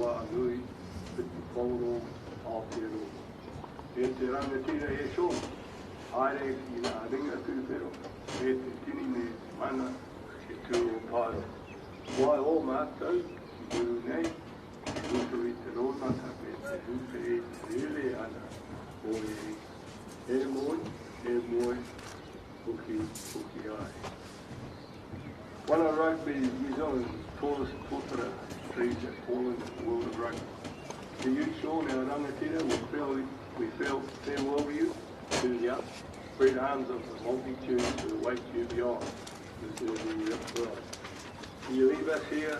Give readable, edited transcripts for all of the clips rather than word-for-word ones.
wā nui, piti whauro, Aotearoa. E te rangatira e Sean, haere i ngā ringa tūwhero, e te tini me mana e tū o Pairo. Wai o mātou, i tū nei, utu i te rona tape, te upe e te rele ana, o e moe, uki ai. One of rugby's New Zealand's tallest portrait trees that fall in the world of rugby. To you, Sean, our rangatira, we feel farewell to you, to the unspread arms of the multitude who await you beyond the world. You leave us here,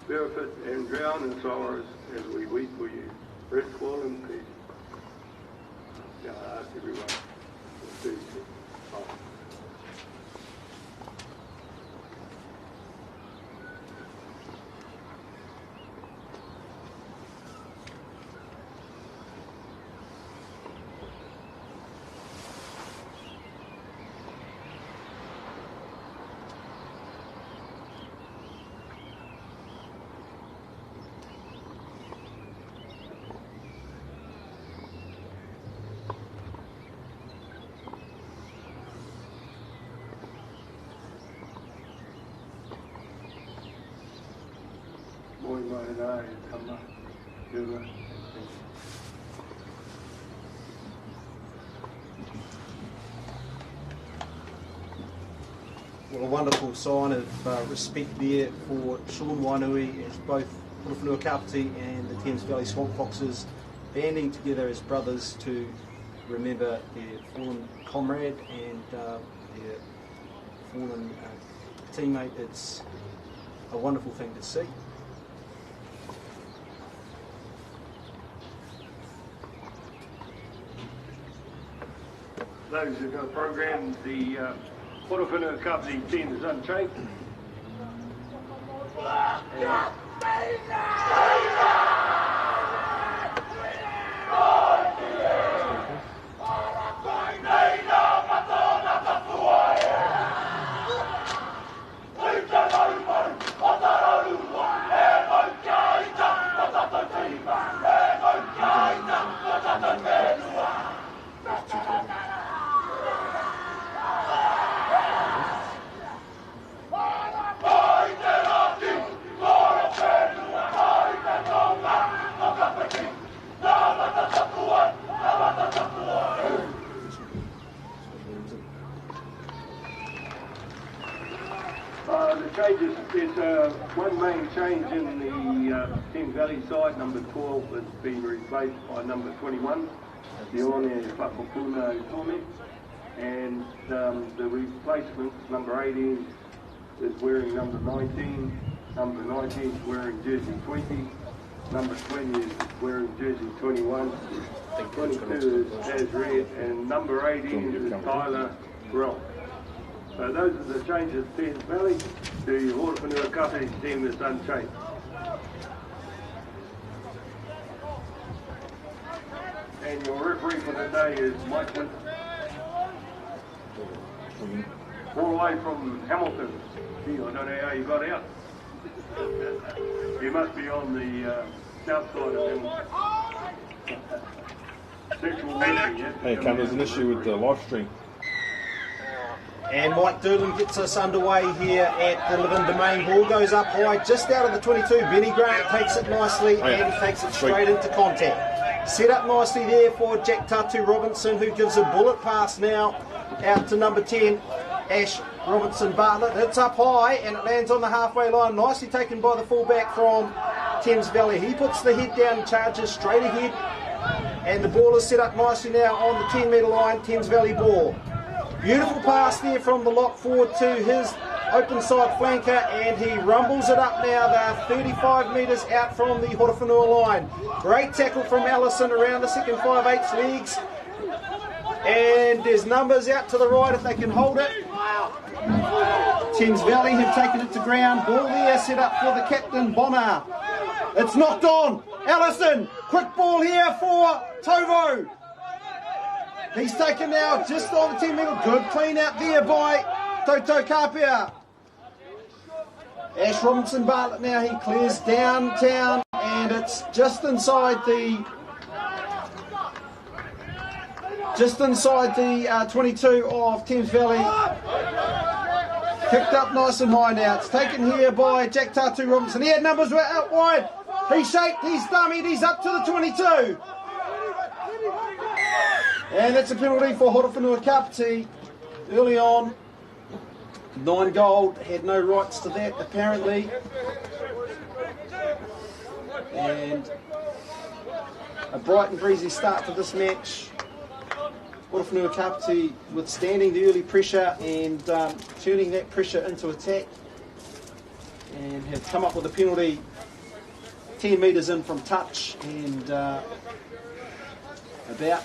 barefoot and drown in sorrows as we weep for you. Rest well in peace. Now I ask everyone to please sit. Well, a wonderful sign of respect there for Sean Wainui as both Horowhenua-Kapiti and the Thames Valley Swamp Foxes banding together as brothers to remember their fallen comrade and their fallen teammate. It's a wonderful thing to see. Those who got programmed, the Horowhenua-Kapiti team is unchanged. There's one main change in the Thames Valley side. Number 12 has been replaced by number 21, Dione Whakapuna, and the replacement, number 18, is wearing number 19, number 19 is wearing jersey 20, number 20 is wearing jersey 21, 22 has red, and number 18 is Tyler Grell. So those are the changes to Thames Valley. The Horowhenua-Kapiti team is unchanged. And your referee for the day is Mike Winter. All the way from Hamilton. Gee, I don't know how you got out. You must be on the south side of Hamilton. Sexual meeting, yeah? Hey, Cam, there's an issue with the live stream. And Mike Doolin gets us underway here at the Levin domain. Ball goes up high, just out of the 22. Benny Grant takes it nicely and takes it straight into contact. Set up nicely there for Jack Tatu Robinson, who gives a bullet pass now out to number 10, Ash Robinson Bartlett. It's up high and it lands on the halfway line. Nicely taken by the fullback from Thames Valley. He puts the head down and charges straight ahead. And the ball is set up nicely now on the 10-metre line, Thames Valley ball. Beautiful pass there from the lock forward to his open side flanker, and he rumbles it up now. They're 35 metres out from the Horowhenua line. Great tackle from Allison around the second 5/8 legs. And there's numbers out to the right if they can hold it. Thames Valley have taken it to ground. Ball there set up for the captain, Bonner. It's knocked on. Allison, quick ball here for Tovo. He's taken now just on the 10 metre. Good clean out there by Toto Kapia. Ash Robinson Bartlett now, he clears downtown, and it's just inside the 22 of Thames Valley. Kicked up nice and high now. It's taken here by Jack Tatu Robinson. He had numbers out wide. He's shaped, he's dummied, he's up to the 22. And that's a penalty for Horowhenua-Kapiti early on. 9 gold, had no rights to that apparently. And a bright and breezy start to this match. Horowhenua-Kapiti withstanding the early pressure and turning that pressure into attack, and have come up with a penalty 10 metres in from touch and about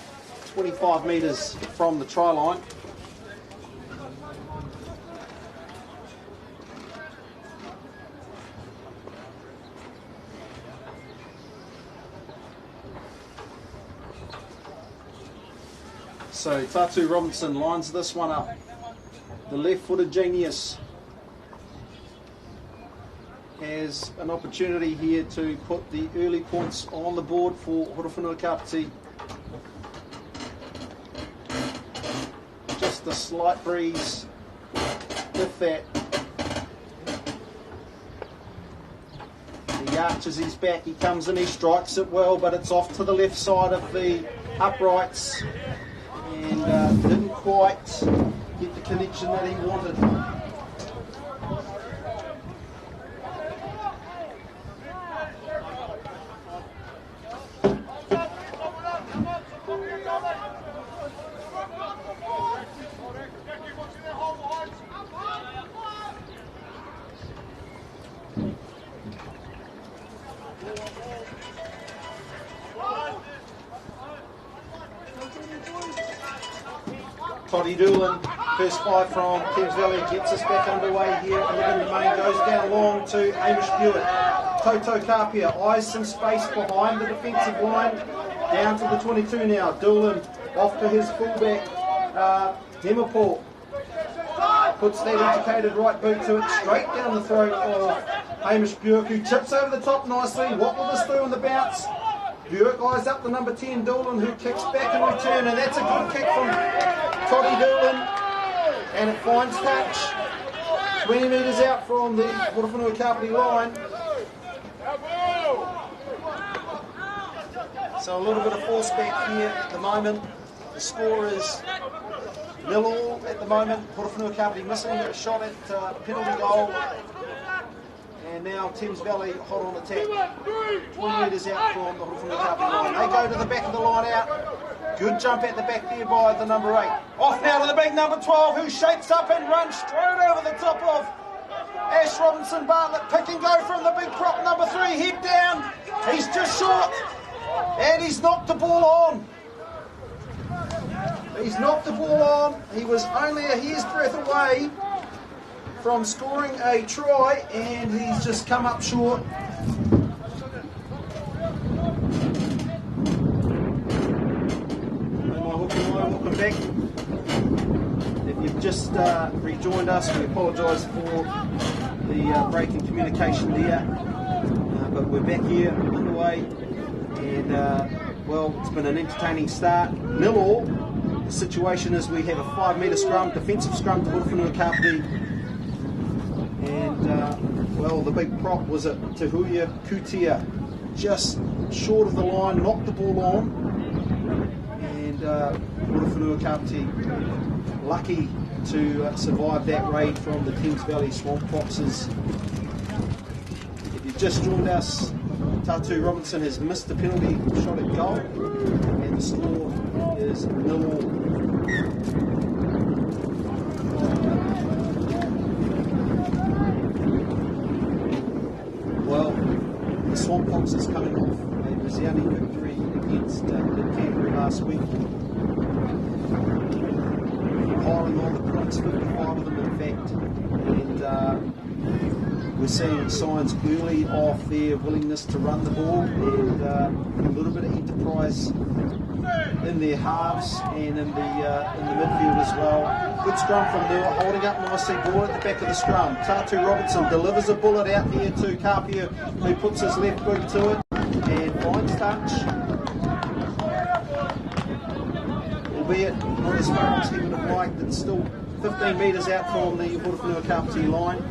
25 metres from the try line. So Tatu Robinson lines this one up. The left-footed genius has an opportunity here to put the early points on the board for Horowhenua-Kapiti. Just a slight breeze, if that. He arches his back, he comes in, he strikes it well, but it's off to the left side of the uprights. And didn't quite get the connection that he wanted. Toddy Doolan, first 5 from Thames Valley, gets us back underway here. Levin Domain goes down long to Hamish Buick. Toto Kapia eyes some space behind the defensive line. Down to the 22 now. Doolan off to his fullback, Hemaport. Puts that indicated right boot to it, straight down the throat of Hamish Buick, who chips over the top nicely. What will this do on the bounce? Buick eyes up the number 10, Doolan, who kicks back in return, and that's a good kick from Toddy Doolan, and it finds touch 20 metres out from the Horowhenua-Kapiti line. So a little bit of force back here at the moment. The score is 0-0 at the moment. Horowhenua-Kapiti missing a shot at penalty goal. And now Thames Valley hot on attack. 20 metres out from the Horowhenua-Kapiti line. They go to the back of the line out. Good jump at the back there by the number 8. Off now to the big number 12, who shapes up and runs straight over the top of Ash Robinson Bartlett. Pick and go from the big prop number 3. Head down. He's just short. And he's knocked the ball on. He's knocked the ball on. He was only a hair's breadth away from scoring a try, and he's just come up short. Welcome back. If you've just rejoined us, we apologise for the break in communication there, but we're back here underway, and well, it's been an entertaining start. 0-0. The situation is we have a 5-metre scrum, defensive scrum to Horowhenua-Kapiti. And, well, the big prop was at Tahuia Kutia, just short of the line, knocked the ball on. And Horowhenua-Kapiti lucky to survive that raid from the Thames Valley Swamp Foxes. If you've just joined us, Tatu Robinson has missed the penalty shot at goal, and the score is 0-0. Well, the Swamp Foxes coming off a resounding victory against Canterbury last week. Piling on the points, 55 of them in fact, and We're seeing signs early of their willingness to run the ball and a little bit of enterprise in their halves and in the midfield as well. Good scrum from Nua, holding up nicely, ball at the back of the scrum. Tatu Robertson delivers a bullet out there to Kapia, who puts his left boot to it and finds touch. Albeit not as far as he would have liked, it's still 15 metres out from the Horowhenua-Kapiti line.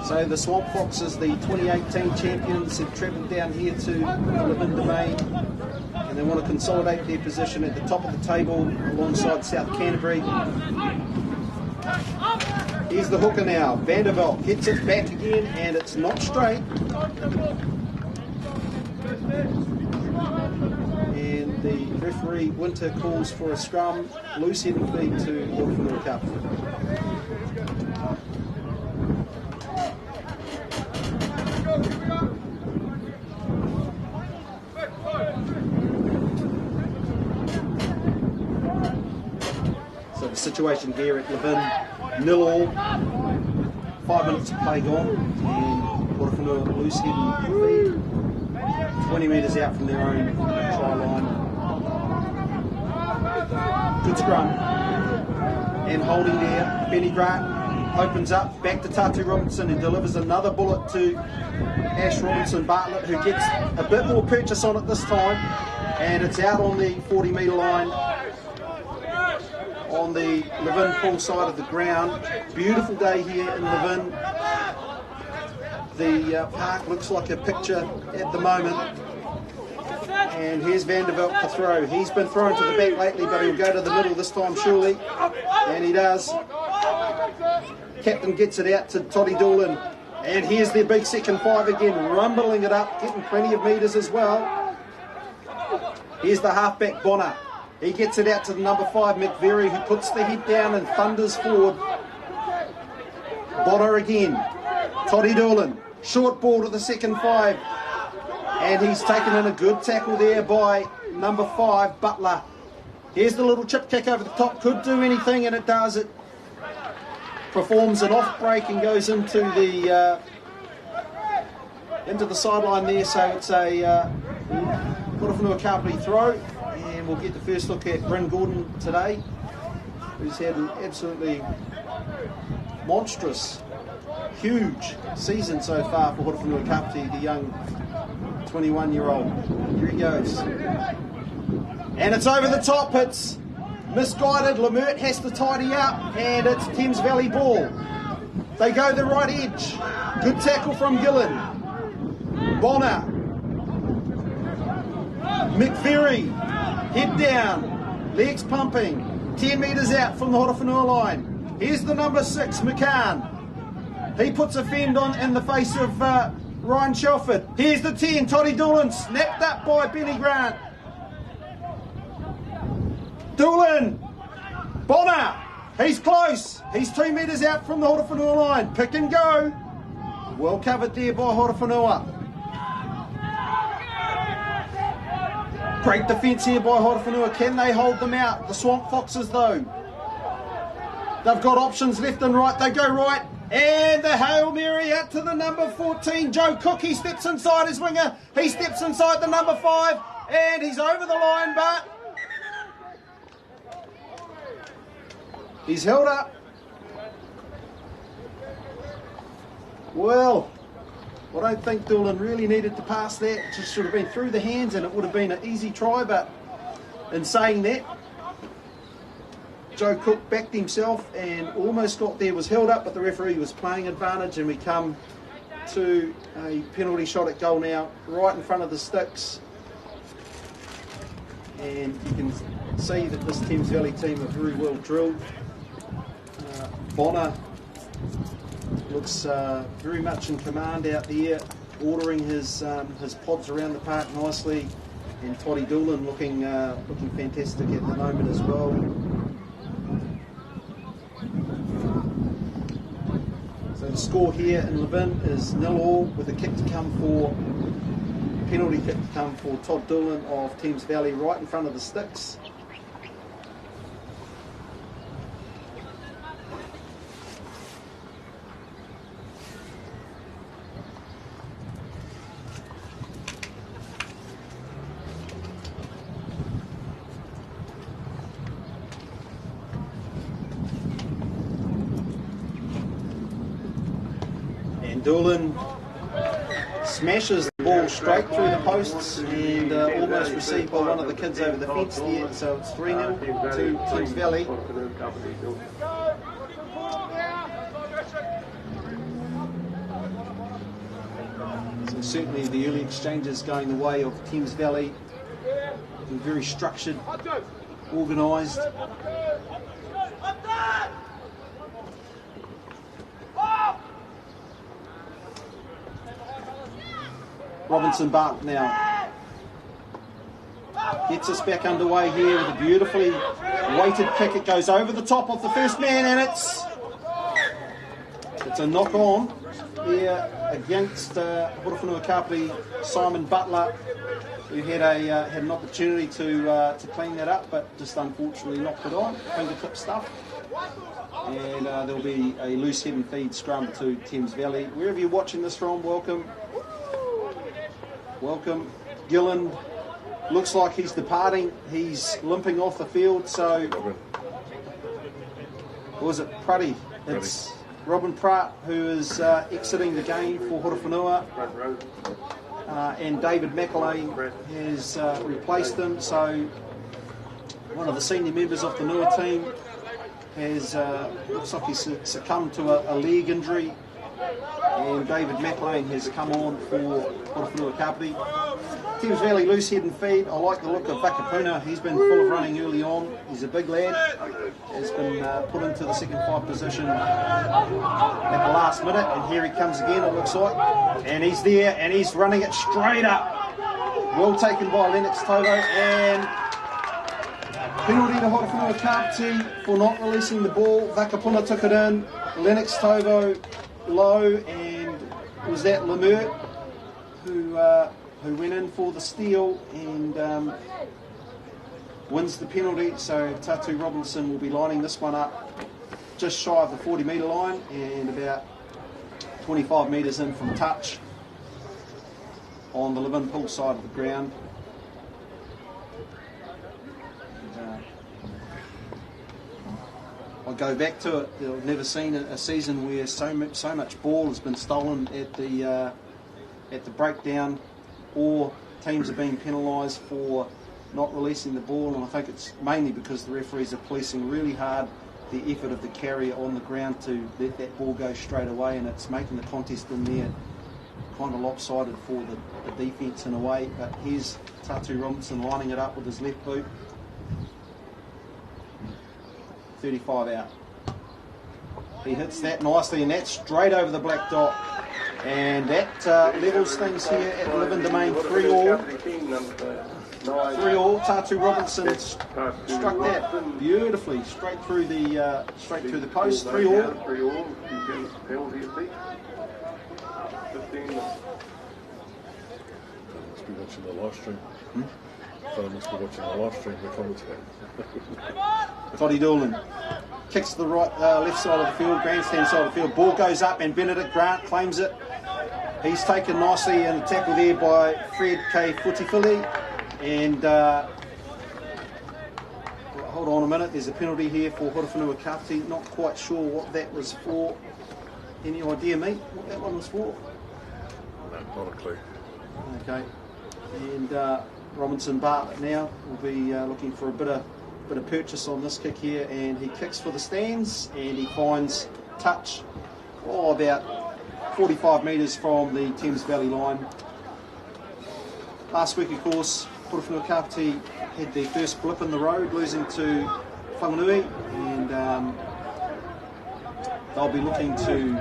So the Swamp Foxes, the 2018 champions, have travelled down here to the Levin domain, and they want to consolidate their position at the top of the table alongside South Canterbury. Here's the hooker now. Vanderbilt gets it back again, and it's not straight. And the referee Winter calls for a scrum, loose head and feet to Horowhenua-Kapiti. So the situation here at Levin, 0-0, 5 minutes of play gone, and Horowhenua loose head and feet, 20 metres out from their own try line. Good scrum, and holding there, Benny Grant opens up, back to Tatu Robinson, and delivers another bullet to Ash Robinson Bartlett, who gets a bit more purchase on it this time, and it's out on the 40 metre line on the Levin pool side of the ground. Beautiful day here in Levin. The park looks like a picture at the moment. And here's Vanderbilt to throw. He's been thrown to the back lately, but he'll go to the middle this time surely. And he does. Captain gets it out to Toddy Doolan. And here's their big second five again, rumbling it up, getting plenty of metres as well. Here's the halfback Bonner. He gets it out to the number 5, McVeary, who puts the head down and thunders forward. Bonner again. Toddy Doolan. Short ball to the second 5. And he's taken in a good tackle there by number 5, Butler. Here's the little chip kick over the top. Could do anything, and it does. It performs an off break and goes into the sideline there. So it's a Horowhenua-Kapiti throw. And we'll get the first look at Bryn Gordon today, who's had an absolutely monstrous, huge season so far for Horowhenua-Kapiti, the young 21-year-old. Here he goes. And it's over the top. It's misguided. Lemert has to tidy up, and it's Thames Valley ball. They go the right edge. Good tackle from Gillen. Bonner. McVeary. Head down, legs pumping, 10 metres out from the Horowhenua line. Here's the number 6, McCann. He puts a fend on in the face of Ryan Shelford. Here's the 10, Toddy Doolan, snapped up by Benny Grant. Doolan, Bonner, he's close. He's 2 metres out from the Horowhenua line. Pick and go. Well covered there by Horowhenua. Great defence here by Horowhenua. Can they hold them out? The Swamp Foxes, though. They've got options left and right. They go right. And the Hail Mary out to the number 14, Joe Cook. He steps inside his winger. He steps inside the number 5. And he's over the line, but he's held up. Well, I don't think Doolan really needed to pass that. It just should have been through the hands and it would have been an easy try, but in saying that, Joe Cook backed himself and almost got there, was held up, but the referee was playing advantage, and we come to a penalty shot at goal now, right in front of the sticks. And you can see that this Thames Valley team are very well drilled. Bonner looks very much in command out there, ordering his pods around the park nicely, and Toddy Doolan looking fantastic at the moment as well. So the score here in Levin is 0-0, with a penalty kick to come for Todd Doolan of Thames Valley, right in front of the sticks. And Doolin smashes the ball straight through the posts and almost received by one of the kids over the fence there. So it's 3-0 to Thames Valley. So certainly the early exchanges going the way of Thames Valley. Very structured, organised. Robinson Bartlett now gets us back underway here with a beautifully weighted kick. It goes over the top of the first man, and it's a knock on here against Horowhenua-Kapiti, Simon Butler, who had an opportunity to clean that up, but just unfortunately knocked it on. Fingertip stuff. And there'll be a loose head and feed scrum to Thames Valley. Wherever you're watching this from, welcome. Welcome. Gilland looks like he's departing. He's limping off the field. So, was it Pruddy? It's Robin Pratt who is exiting the game for Horowhenua. And David McElwain has replaced him. So, one of the senior members of the Nua team has looks like he's succumbed to a leg injury. And David McElwain has come on for Horowhenua-Kapiti. Thames Valley loose head and feed. I like the look of Vakapuna. He's been full of running early on. He's a big lad. Has been put into the second five position at the last minute. And here he comes again, it looks like. And he's there, and he's running it straight up. Well taken by Lennox Toto. And penalty to Horowhenua-Kapiti for not releasing the ball. Vakapuna took it in. Lennox Toto low, and was that Lemert who went in for the steal and wins the penalty. So Tatu Robinson will be lining this one up just shy of the 40-metre line and about 25 metres in from touch on the Levin pool side of the ground. I go back to it. I've never seen a season where so much ball has been stolen at the breakdown, or teams are being penalised for not releasing the ball. And I think it's mainly because the referees are policing really hard the effort of the carrier on the ground to let that ball go straight away, and it's making the contest in there kind of lopsided for the defence in a way. But here's Tatu Robinson lining it up with his left boot. 35 out. He hits that nicely, and that's straight over the black dot. And that levels things here at Levin Domain 3-all. 3-all. Tatu Robinson struck that beautifully straight through the post. 3-all. Must be watching the live stream. Fellow must be watching the live stream. The commentary. Toddy Doolin kicks to the right, left side of the field, grandstand side of the field. Ball goes up, and Benedict Grant claims it. He's taken nicely in a tackle there by Fred HKPvTVY2021. And hold on a minute, there's a penalty here for Horowhenua-Kapiti. Not quite sure what that was for. Any idea, mate, what that one was for? No, not a clue. Okay. And Robinson Bartlett now will be looking for a bit of purchase on this kick here, and he kicks for the stands, and he finds touch about 45 metres from the Thames Valley line. Last week, of course, Horowhenua-Kapiti had their first blip in the road, losing to Whanganui, and they'll be looking to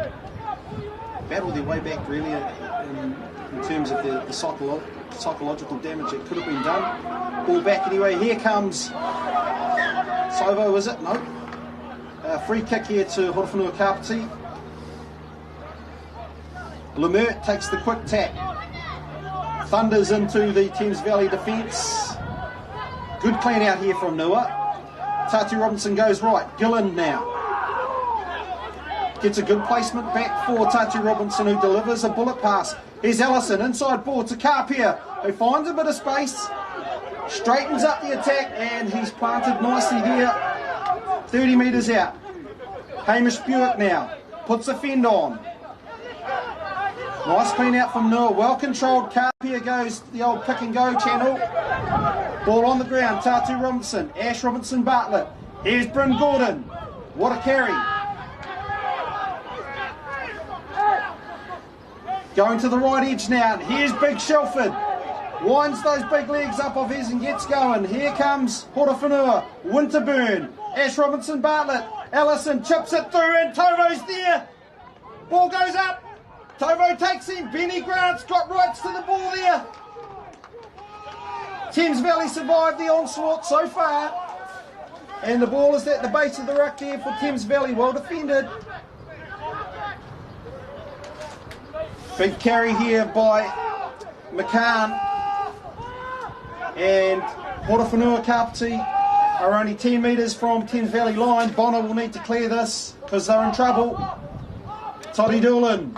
battle their way back really in terms of the psychological damage that could have been done. Ball back anyway. Here comes Sovo, is it? No. Free kick here to Horowhenua-Kapiti. Lemert takes the quick tap. Thunders into the Thames Valley defence. Good clean out here from Nua. Tatu Robinson goes right. Gilland now. Gets a good placement back for Tatu Robinson, who delivers a bullet pass. Here's Ellison, inside ball to Carpia, who finds a bit of space. Straightens up the attack, and he's planted nicely here. 30 metres out. Hamish Buick now puts a fend on. Nice clean out from Noah. Well controlled. Kapia goes the old pick and go channel. Ball on the ground. Tatu Robinson. Ash Robinson Bartlett. Here's Bryn Gordon. What a carry. Going to the right edge now. Here's Big Shelford. Winds those big legs up of his and gets going. Here comes Horowhenua, Winterburn, Ash Robinson Bartlett, Ellison chips it through and Tovo's there. Ball goes up. Tovo takes him. Benny Grant's got rights to the ball there. Thames Valley survived the onslaught so far. And the ball is at the base of the ruck there for Thames Valley. Well defended. Big carry here by McCann. And Horowhenua-Kapiti are only 10 metres from Thames Valley line. Bonner will need to clear this because they're in trouble. Toddy Doolan.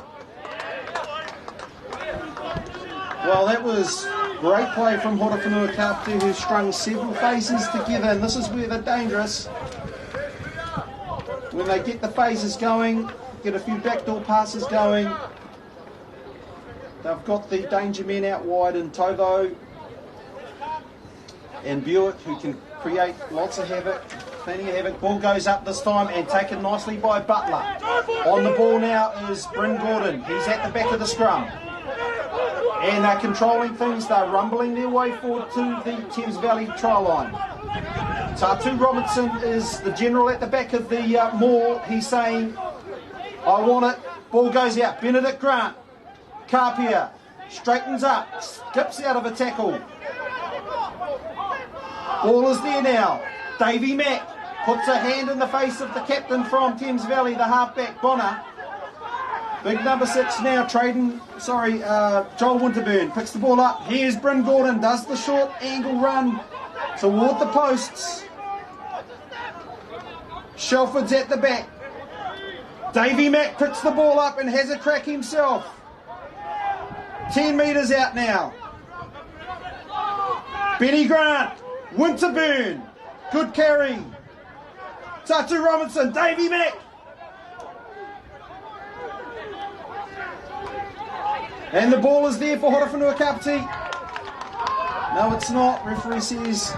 Well, that was great play from Horowhenua-Kapiti, who strung several phases together, and this is where they're dangerous. When they get the phases going, get a few backdoor passes going, they've got the danger men out wide in Tovo and Buick, who can create lots of havoc, plenty of havoc. Ball goes up this time and taken nicely by Butler. On the ball now is Bryn Gordon. He's at the back of the scrum. And they're controlling things. They're rumbling their way forward to the Thames Valley try line. Tatu Robinson is the general at the back of the maul. He's saying, I want it. Ball goes out. Benedict Grant. Kapia straightens up. Skips out of a tackle. Ball is there now. Davey Mack puts a hand in the face of the captain from Thames Valley, the halfback Bonner. Big number 6 now, Joel Winterburn picks the ball up. Here's Bryn Gordon, does the short angle run toward the posts. Shelford's at the back. Davey Mack picks the ball up and has a crack himself. 10 metres out now. Benny Grant, Winterburn, good carry. Tatu Robinson, Davey Mack. And the ball is there for Horowhenua-Kapiti. No, it's not. Referee says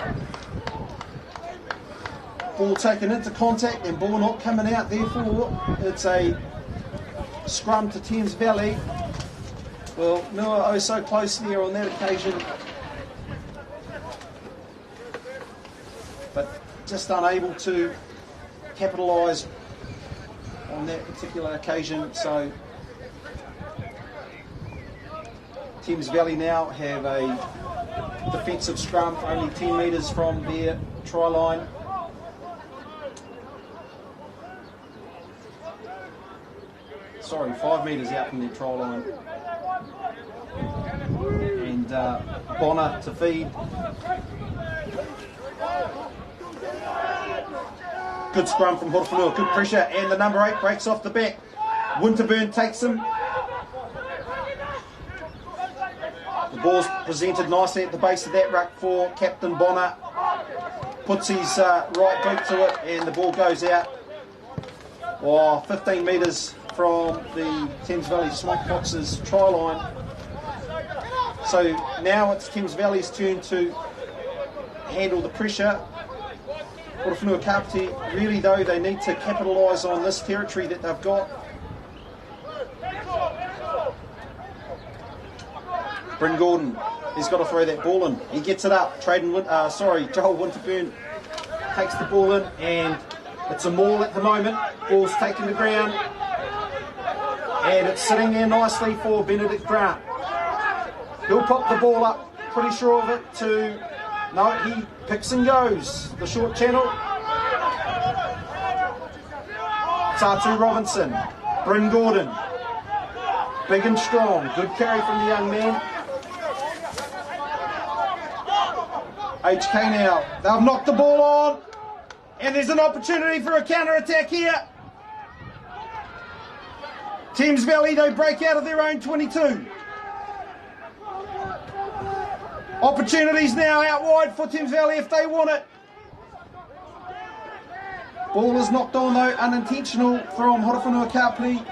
ball taken into contact and ball not coming out. Therefore, it's a scrum to Thames Valley. Well, Noah, oh so close there on that occasion, but just unable to capitalise on that particular occasion. So Thames Valley now have a defensive scrum only 10 metres from their try line. Sorry, 5 metres out from their try line. And Bonner to feed. Good scrum from Horowhenua, good pressure, and the number 8 breaks off the back. Winterburn takes him. The ball's presented nicely at the base of that ruck for Captain Bonner. Puts his right boot to it and the ball goes out. 15 metres from the Thames Valley Swamp Foxes try line. So now it's Thames Valley's turn to handle the pressure. Horowhenua-Kapiti, really though, they need to capitalise on this territory that they've got. Bryn Gordon, he's got to throw that ball in. He gets it up. Joel Winterburn takes the ball in, and it's a maul at the moment. Ball's taken to ground, and it's sitting there nicely for Benedict Grant. He'll pop the ball up, pretty sure of it, to... No, he picks and goes. The short channel. Tatu Robinson. Bryn Gordon. Big and strong. Good carry from the young man. HK now. They've knocked the ball on. And there's an opportunity for a counter-attack here. Thames Valley, they break out of their own 22. Opportunities now out wide for Thames Valley if they want it. Ball is knocked on though, unintentional from Horowhenua-Kapiti.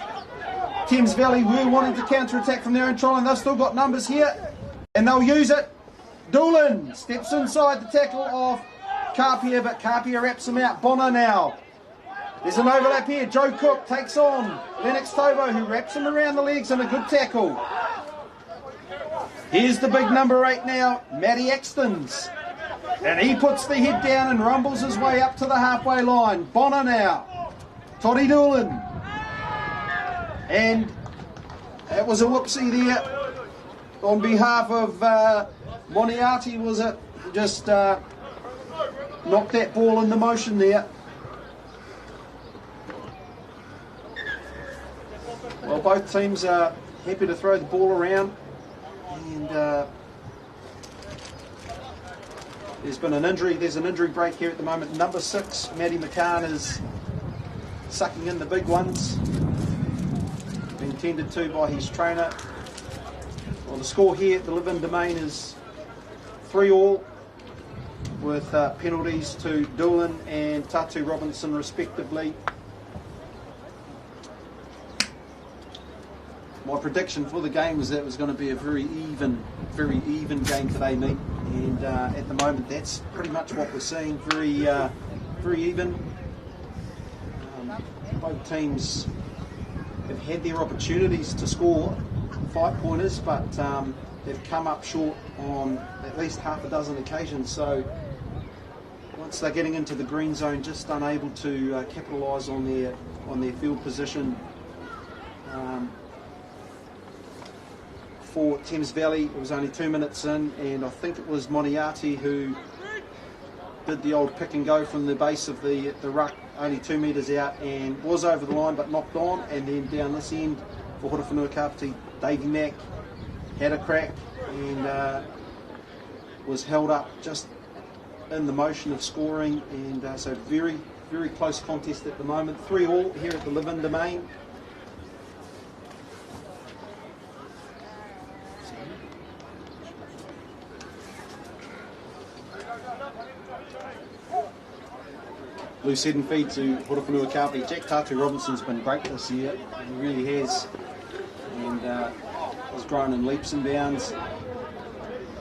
Thames Valley were wanting to counter-attack from their own try line. They've still got numbers here, and they'll use it. Doolan steps inside the tackle of Kapia, but Kapia wraps him out. Bonner now. There's an overlap here. Joe Cook takes on Lennox Tobo, who wraps him around the legs in a good tackle. Here's the big number 8 now, Matty Axtons. And he puts the head down and rumbles his way up to the halfway line. Bonner now. Toddy Doolan. And it was a whoopsie there on behalf of Moriarty, was it? Just knocked that ball in the motion there. Well, both teams are happy to throw the ball around, and there's been an injury. There's an injury break here at the moment. Number 6, Matty McCann, is sucking in the big ones, being tended to by his trainer. Well, the score here at the Levin Domain is 3-3, with penalties to Doolan and Tatu Robinson respectively. My prediction for the game was that it was going to be a very even game today, mate. And at the moment, that's pretty much what we're seeing. Very even. Both teams have had their opportunities to score 5-pointers, but they've come up short on at least half a dozen occasions. So once they're getting into the green zone, just unable to capitalise on their field position. For Thames Valley, it was only 2 minutes in, and I think it was Moriarty who did the old pick and go from the base of the ruck, only 2 metres out, and was over the line but knocked on. And then down this end for Horowhenua-Kapiti, Davey Mack had a crack and was held up just in the motion of scoring. And so very close contest at the moment. 3-3 here at the Levin Domain. Loose head and feed to Horowhenua-Kapiti. Jack Tatu Robinson's been great this year. He really has. And has grown in leaps and bounds.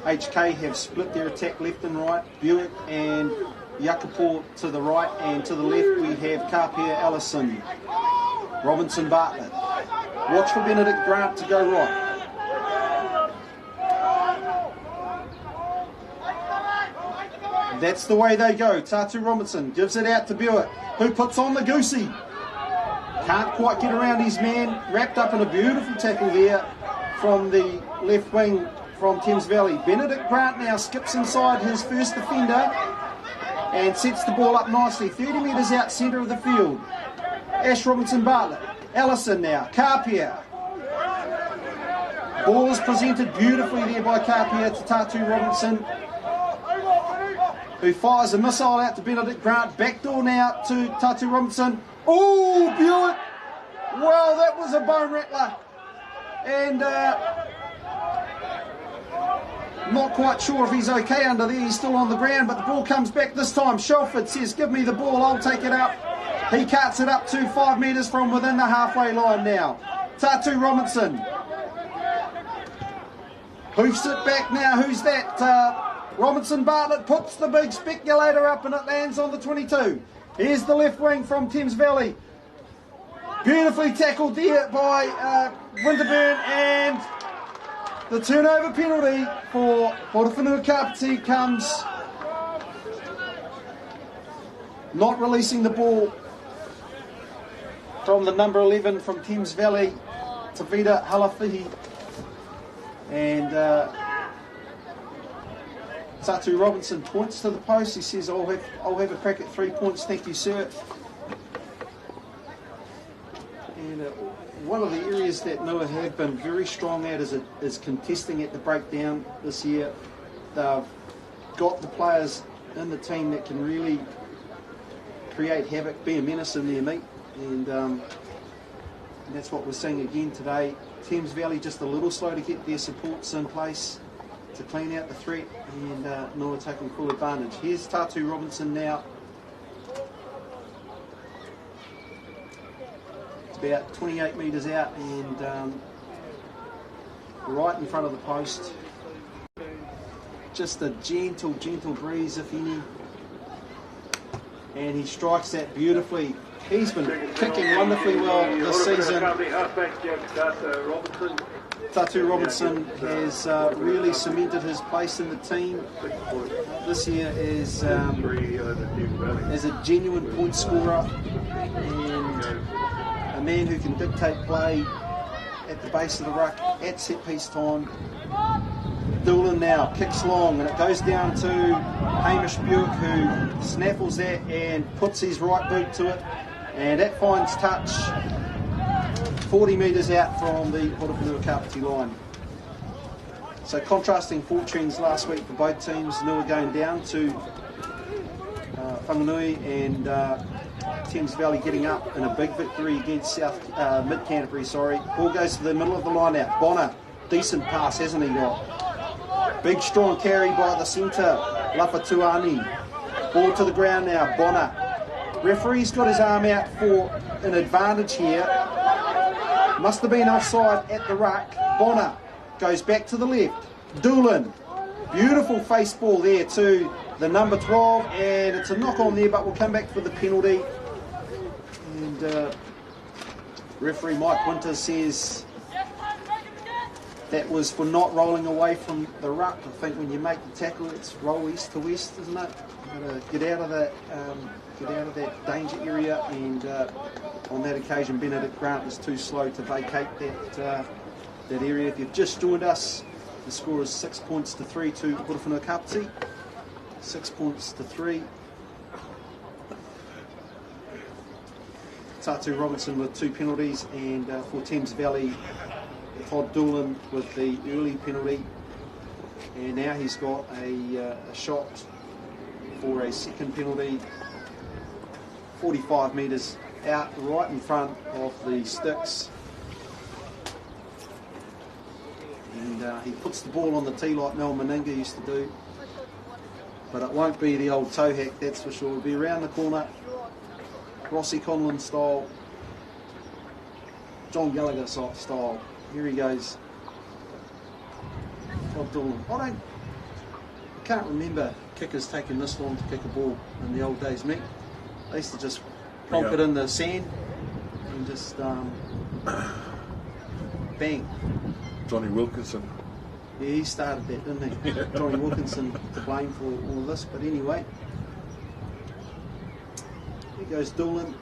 HK have split their attack left and right. Buick and Yakapo to the right, and to the left we have Kapia, Allison, Robinson, Bartlett. Watch for Benedict Grant to go right. That's the way they go. Tatu Robinson gives it out to Buick, who puts on the goosey. Can't quite get around his man. Wrapped up in a beautiful tackle there from the left wing from Thames Valley. Benedict Grant now skips inside his first defender and sets the ball up nicely. 30 metres out centre of the field. Ash Robinson Bartlett. Allison now. Kapia. Ball is presented beautifully there by Kapia to Tatu Robinson, who fires a missile out to Benedict Grant. Backdoor now to Tatu Robinson. Oh, Buick! Well, that was a bone rattler. And not quite sure if he's okay under there. He's still on the ground, but the ball comes back this time. Shelford says, give me the ball, I'll take it up. He carts it up to 5 metres from within the halfway line now. Tatu Robinson hoofs it back now. Who's that? Robinson Bartlett puts the big speculator up and it lands on the 22. Here's the left wing from Thames Valley. Beautifully tackled there by Winterburn, and the turnover penalty for Horowhenua-Kapiti comes not releasing the ball from the number 11 from Thames Valley, Tavita Halafihi. And Tatu Robinson points to the post. He says, I'll have a crack at 3 points, thank you, sir. And one of the areas that Noah have been very strong at is contesting at the breakdown this year. They've got the players in the team that can really create havoc, be a menace in their meat. And that's what we're seeing again today. Thames Valley just a little slow to get their supports in place to clean out the threat, and Noah taking full advantage. Here's Tatu Robinson now about 28 metres out and right in front of the post. Just a gentle breeze, if any. And he strikes that beautifully. He's been kicking wonderfully well this season. Tatu Robinson has really cemented his place in the team this year as a genuine point scorer and a man who can dictate play at the base of the ruck at set piece time. Doolan now kicks long and it goes down to Hamish Buick, who snaffles that and puts his right boot to it, and that finds touch 40 metres out from the Horowhenua-Kapiti line. So contrasting fortunes last week for both teams. Nua going down to Whanganui and Thames Valley getting up in a big victory against Mid Canterbury. Ball goes to the middle of the line out. Bonner, decent pass, hasn't he got? Big strong carry by the centre, Lafatuani. Ball to the ground now, Bonner. Referee's got his arm out for an advantage here. Must have been offside at the ruck. Bonner goes back to the left. Doolan, beautiful face ball there to the number 12, and it's a knock on there, but we'll come back for the penalty. And referee Mike Winter says that was for not rolling away from the ruck. I think when you make the tackle, it's roll east to west, isn't it? You've got to get out of that danger area. And on that occasion, Benedict Grant was too slow to vacate that area. If you've just joined us, the score is 6 points to 3 to Horowhenua-Kapiti. 6 points to 3. Tatu Robinson with 2 penalties, and for Thames Valley, Todd Doolan with the early penalty, and now he's got a shot for a second penalty 45 metres out, right in front of the sticks, and he puts the ball on the tee like Mel Meninga used to do, but it won't be the old toe hack, that's for sure. It'll be around the corner, Rossi Conlon style, John Gallagher style. Here he goes. Todd Doolan. I can't remember kickers taking this long to kick a ball in the old days, mate. They used to just plonk it in the sand and just bang. Johnny Wilkinson. Yeah, he started that, didn't he? Johnny Wilkinson to blame for all of this, but anyway. Here goes Doolan.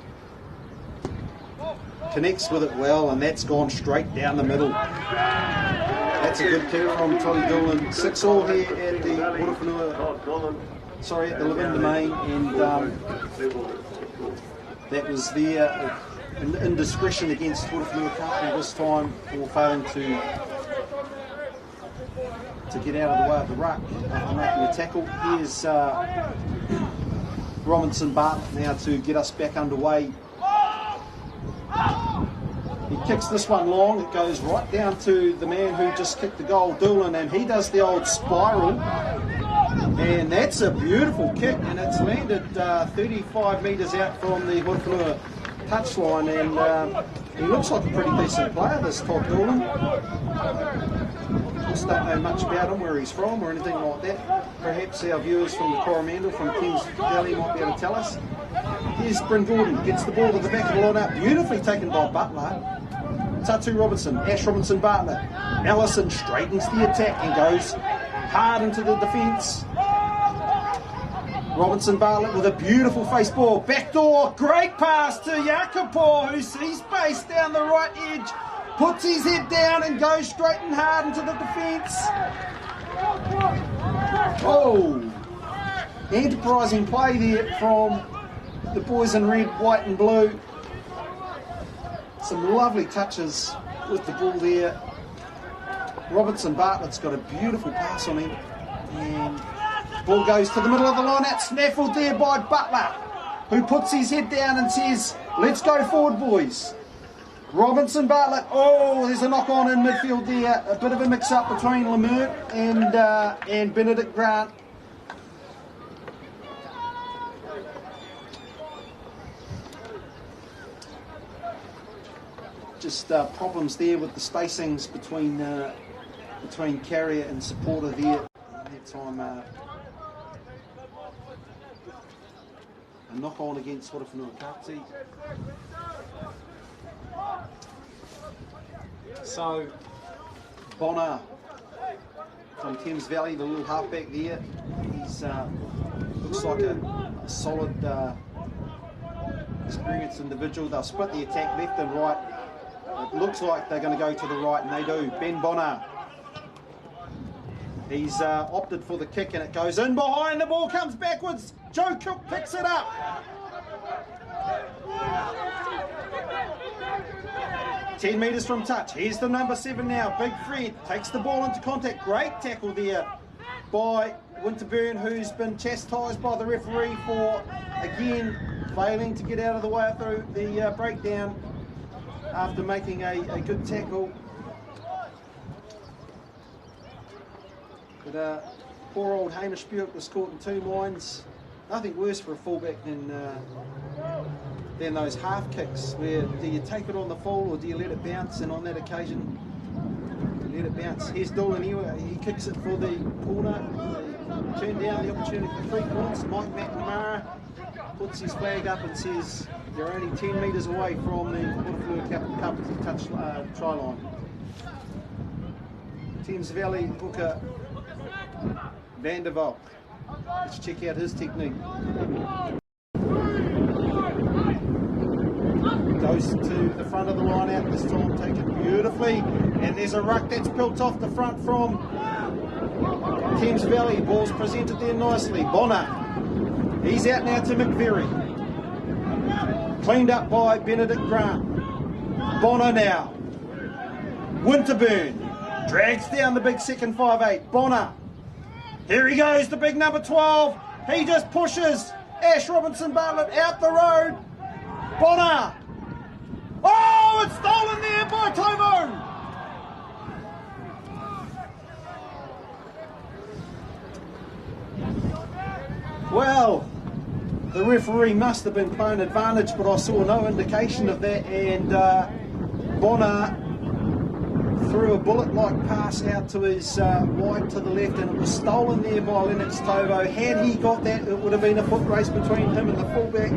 Connects with it well, and that's gone straight down the middle. That's a good kick from Toddy Doolan. 6-all here at the at the Levin domain, and that was their indiscretion against Horowhenua-Kapiti this time for failing to get out of the way of the ruck after making a tackle. Here's Robinson Bartlett now to get us back underway. He kicks this one long, it goes right down to the man who just kicked the goal, Doolan, and he does the old spiral, and that's a beautiful kick, and it's landed 35 metres out from the Horowhenua touchline, and he looks like a pretty decent player, this Todd Doolan. Just don't know much about him, where he's from or anything like that. Perhaps our viewers from the Coromandel, from Thames Valley, might be able to tell us. Here's Bryn Gordon, gets the ball to the back of the line out, beautifully taken by Butler. Tatu Robinson, Ash Robinson Bartlett. Allison straightens the attack and goes hard into the defence. Robinson Bartlett with a beautiful face ball. Backdoor, great pass to Jakopor, who sees space down the right edge. Puts his head down and goes straight and hard into the defence. Oh! Enterprising play there from the boys in red, white and blue. Some lovely touches with the ball there. Robinson Bartlett's got a beautiful pass on him. And ball goes to the middle of the line out, snaffled there by Butler, who puts his head down and says, let's go forward, boys. Robinson Bartlett, oh, there's a knock on in midfield there. A bit of a mix up between Lemert and Benedict Grant. just problems there with the spacings between carrier and supporter there. That time a knock on against Horowhenua-Kapiti. So Bonner from Thames Valley, the little halfback there, he's looks like a solid, experienced individual. They'll split the attack left and right. It looks like they're going to go to the right, and they do. Ben Bonner. He's opted for the kick, and it goes in behind. The ball comes backwards. Joe Cook picks it up. Ten metres from touch. Here's the number 7 now. Big Fred takes the ball into contact. Great tackle there by Winterburn, who's been chastised by the referee for, again, failing to get out of the way through the breakdown after making a good tackle. But poor old Hamish Buick was caught in two minds. Nothing worse for a fullback than those half kicks, where do you take it on the fall or do you let it bounce? And on that occasion, you let it bounce. Here's Dolan here. He kicks it for the corner. They turn down the opportunity for 3 points. Mike McNamara puts his flag up and says you're only 10 metres away from the Horowhenua-Kapiti touch try line. Thames Valley hooker Vandervalk. Let's check out his technique. Goes to the front of the line out this time, take it beautifully, and there's a ruck that's built off the front from Thames Valley. Ball's presented there nicely. Bonner, he's out now to McVeary. Cleaned up by Benedict Grant. Bonner now. Winterburn drags down the big second 5'8". Bonner. Here he goes, the big number 12. He just pushes Ash Robinson Bartlett out the road. Bonner. Oh, it's stolen there by Tomo. Well, the referee must have been playing advantage, but I saw no indication of that, and Bonner threw a bullet-like pass out to his wide to the left, and it was stolen there by Lennox Tovo. Had he got that, it would have been a foot race between him and the fullback,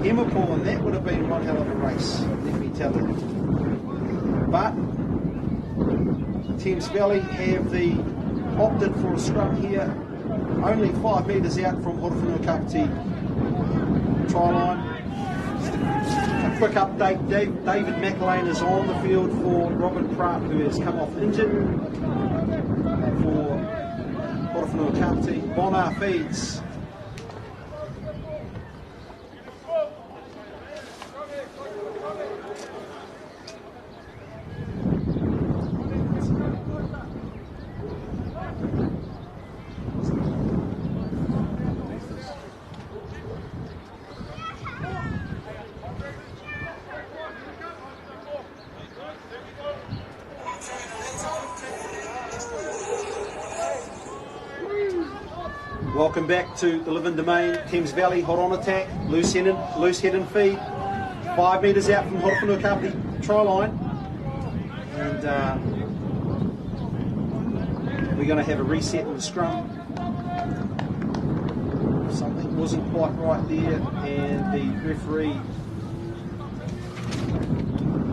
Emmerpaul, and that would have been one hell of a race, let me tell you. But Thames Valley have opted for a scrum here, only 5 metres out from Horowhenua-Kapiti try line. A quick update, David McElwain is on the field for Robin Pratt, who has come off injured for Horowhenua-Kapiti. Bonner feeds. Welcome back to the Levin domain. Thames Valley hot on attack, loose head and feed. 5 metres out from Horowhenua-Kapiti try line, and we're going to have a reset in the scrum. Something wasn't quite right there, and the referee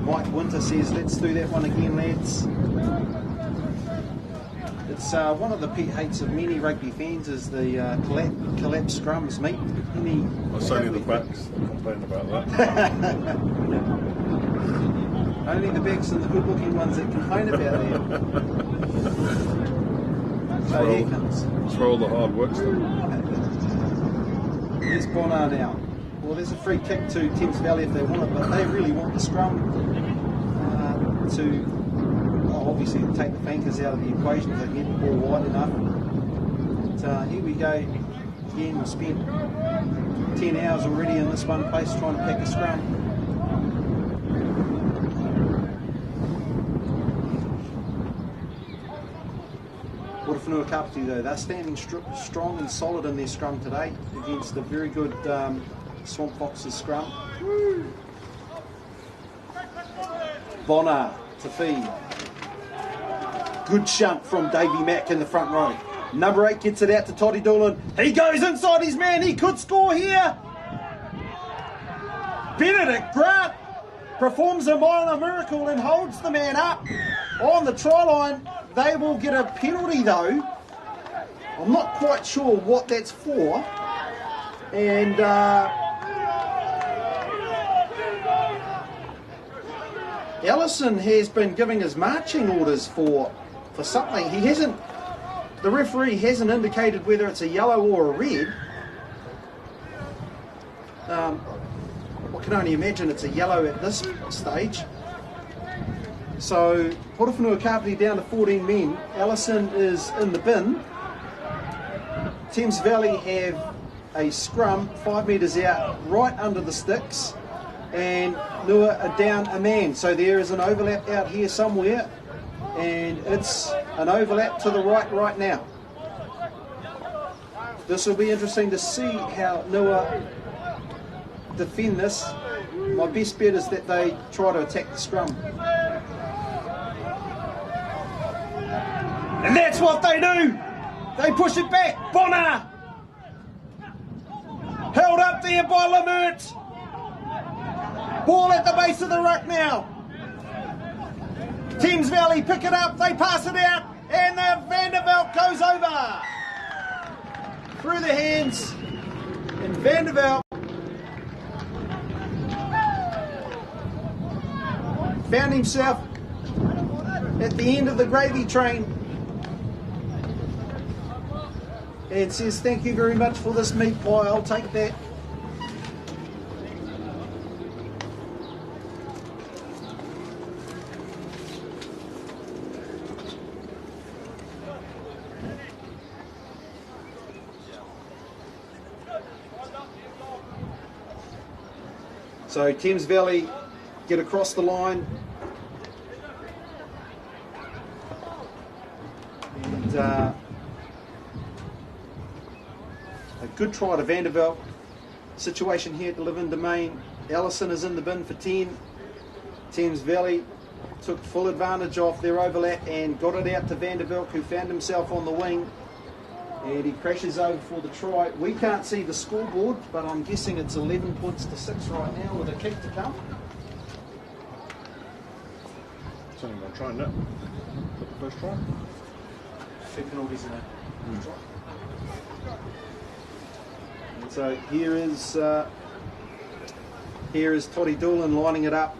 Mike Winter says, "Let's do that one again, lads." It's one of the pet hates of many rugby fans is the collapsed scrums, mate. It's only the backs that complain about that. Only the backs and the good-looking ones that complain about it. So here comes. That's where all the hard work's done. There's Bonner now. Well, there's a free kick to Thames Valley if they want it, but they really want the scrum to obviously take the flankers out of the equation if they get the ball wide enough. But here we go again. We spent 10 hours already in this one place trying to pick a scrum. Horowhenua-Kapiti though, they're standing strong and solid in their scrum today against a very good Swamp Foxes scrum. Bonner to feed. Good shunt from Davey Mack in the front row. Number 8 gets it out to Toddy Doolan. He goes inside his man. He could score here. Benedict Grant performs a minor miracle and holds the man up on the try line. They will get a penalty though. I'm not quite sure what that's for. And Ellison has been giving his marching orders for something. He hasn't. The referee hasn't indicated whether it's a yellow or a red. I can only imagine it's a yellow at this stage. So Horowhenua-Kapiti down to 14 men. Ellison is in the bin. Thames Valley have a scrum 5 metres out right under the sticks, and Nua are down a man. So there is an overlap out here somewhere, and it's an overlap to the right now. This will be interesting to see how Nua defend this. My best bet is that they try to attack the scrum. And that's what they do! They push it back. Bonner! Held up there by Lamert. Ball at the base of the ruck now. Thames Valley pick it up, they pass it out, and the Vanderveld goes over. Through the hands, and Vanderveld found himself at the end of the gravy train and says, thank you very much for this meat pie, I'll take that. So Thames Valley get across the line, and a good try to Vanderveld. Situation here at the Levin domain. Ellison is in the bin for 10. Thames Valley took full advantage of their overlap and got it out to Vanderveld, who found himself on the wing, and he crashes over for the try. We can't see the scoreboard, but I'm guessing it's 11 points to 6 right now with a kick to come. Something going to try and nip for the first try. 2 penalties in a try. And so here is Toddy Doolan lining it up.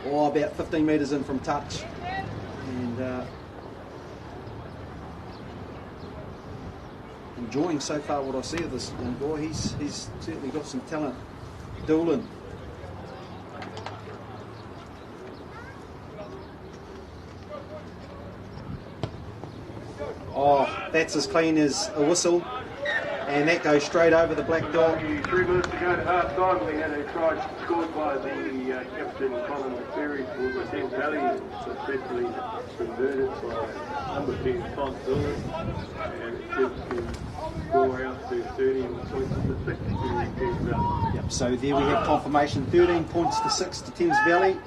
About 15 metres in from touch. And enjoying so far what I see of this young boy. He's certainly got some talent. Doolan. Oh, that's as clean as a whistle. And that goes straight over the black dot. 3 minutes to go to half time. We had a try scored by the captain Colin McFerry for the Thames Valley, successfully converted by number 10 Tom Dillon, and it gives the score out to 13 points to 6 to Thames Valley. Yep, so there we have confirmation, 13 points to 6 to Thames Valley.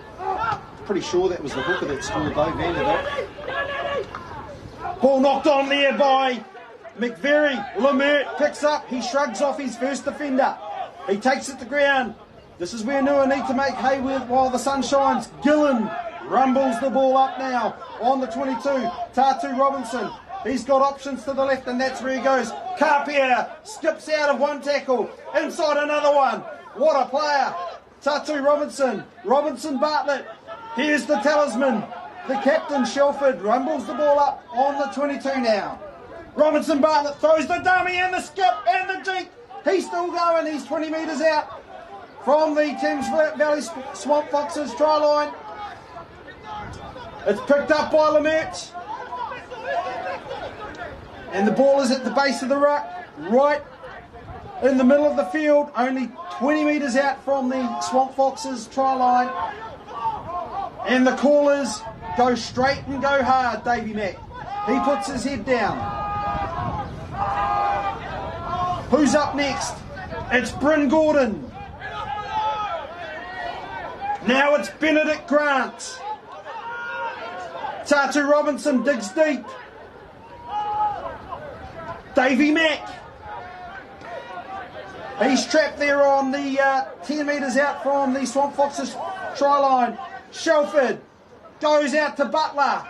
Pretty sure that was the hooker that scored though, Vanderveld. Ball knocked on there by McVeary. Lamert picks up, he shrugs off his first defender. He takes it to ground. This is where Nua need to make hay with while the sun shines. Gillen rumbles the ball up now on the 22. Tatu Robinson. He's got options to the left, and that's where he goes. Carpia skips out of one tackle. Inside another one. What a player. Tatu Robinson. Robinson Bartlett. Here's the talisman. The captain, Shelford, rumbles the ball up on the 22 now. Robinson Bartlett throws the dummy and the skip and the jeep. He's still going. He's 20 metres out from the Thames Valley Swamp Foxes try line. It's picked up by Lamert. And the ball is at the base of the ruck, right in the middle of the field, only 20 metres out from the Swamp Foxes try line. And the callers go straight and go hard, Davey Mack. He puts his head down. Who's up next? It's Bryn Gordon. Now it's Benedict Grant. Tatu Robinson digs deep. Davey Mack. He's trapped there on the 10 metres out from the Swamp Foxes try line. Shelford goes out to Butler.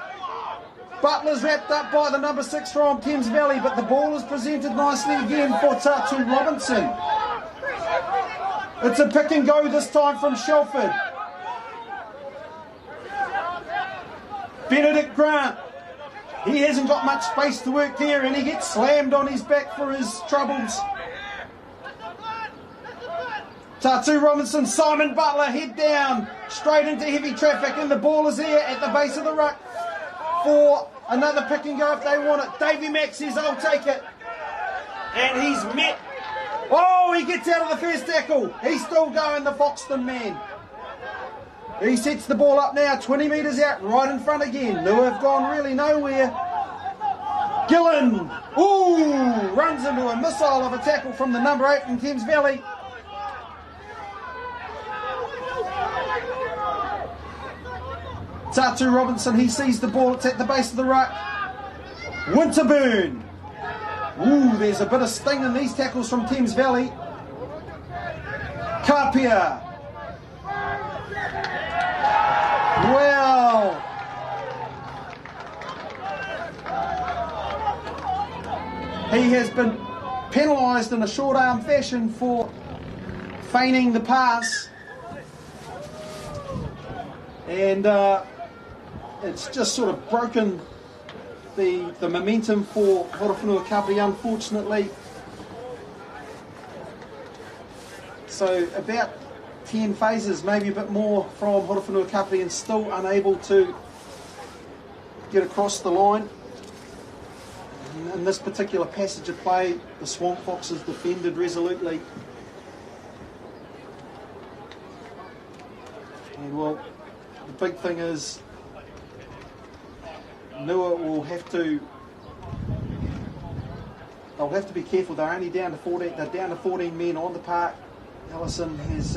Butler's wrapped up by the number 6 from Thames Valley, but the ball is presented nicely again for Tatu Robinson. It's a pick and go this time from Shelford. Benedict Grant. He hasn't got much space to work there, and he gets slammed on his back for his troubles. Tatu Robinson, Simon Butler, head down, straight into heavy traffic, and the ball is there at the base of the ruck for another pick and go if they want it. Davey Mack says, I'll take it. And he's met. Oh, he gets out of the first tackle. He's still going, the Foxton man. He sets the ball up now, 20 metres out, right in front again. Nua have gone really nowhere. Gillen, ooh, runs into a missile of a tackle from the number 8 from Thames Valley. Tatu Robinson, he sees the ball, it's at the base of the ruck. Winterburn. Ooh, there's a bit of sting in these tackles from Thames Valley. Kapia. Well. He has been penalised in a short arm fashion for feigning the pass. And it's just sort of broken the momentum for Horowhenua-Kapiti, unfortunately. So about 10 phases, maybe a bit more from Horowhenua-Kapiti, and still unable to get across the line. In this particular passage of play, the Swamp Foxes defended resolutely. And well, the big thing is Nua will have to. They'll have to be careful. They're only down to 14. They're down to 14 men on the park. Ellison has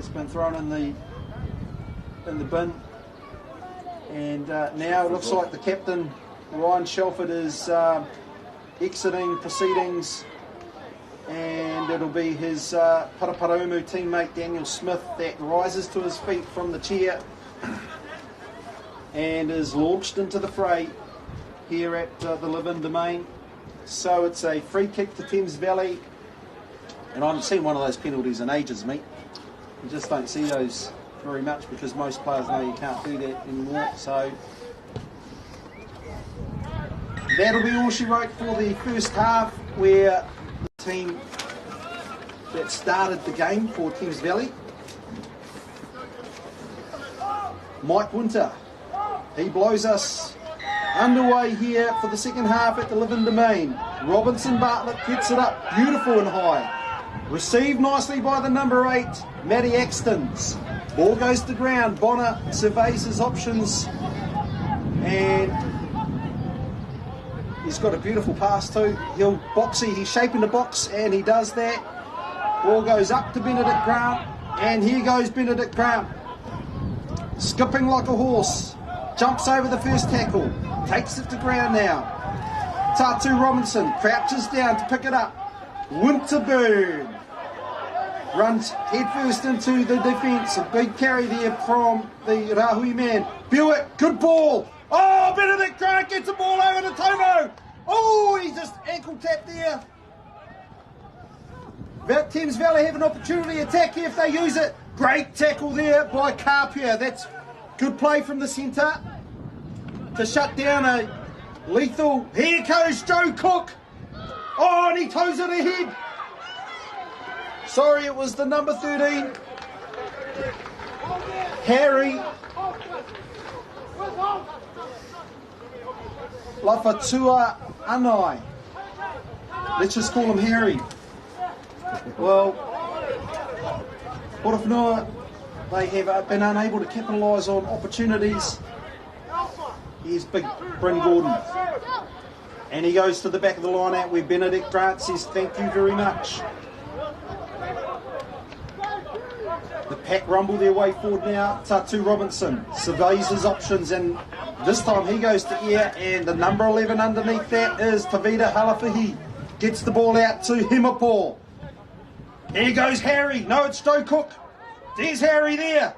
been thrown in the bin, and now it looks like the captain Ryan Shelford is exiting proceedings, and it'll be his Paraparaumu teammate Daniel Smith that rises to his feet from the chair and is launched into the fray here at the Levin domain. So it's a free kick to Thames Valley, and I haven't seen one of those penalties in ages, mate. You just don't see those very much because most players know you can't do that anymore. So that'll be all she wrote for the first half, where the team that started the game for Thames Valley, Mike Winter, he blows us underway here for the second half at the Levin domain. Robinson Bartlett gets it up, beautiful and high. Received nicely by the number 8, Matty Axtons. Ball goes to ground. Bonner surveys his options, and he's got a beautiful pass too. He's shaping the box, and he does that. Ball goes up to Benedict Grant, and here goes Benedict Grant. Skipping like a horse. Jumps over the first tackle. Takes it to ground now. Tatu Robinson crouches down to pick it up. Winterburn runs headfirst into the defence. A big carry there from the Rahui man. Buick, good ball. Oh, Benedict Grant gets the ball over to Tomo. Oh, he just ankle tapped there. Thames Valley have an opportunity to attack here if they use it. Great tackle there by Kapia. That's good play from the centre to shut down a lethal. Here goes Joe Cook. Oh, and he toes it ahead. Sorry, it was the number 13. Harry Lafatua Anai. Let's just call him Harry. Well, Horowhenua, they have been unable to capitalise on opportunities. Here's big Bryn Gordon. And he goes to the back of the line out where Benedict Grant says thank you very much. The pack rumble their way forward now. Tatu Robinson surveys his options, and this time he goes to air, and the number 11 underneath that is Tavita Halafihi. Gets the ball out to Himapō. Here goes Harry. No, it's Joe Cook. There's Harry there.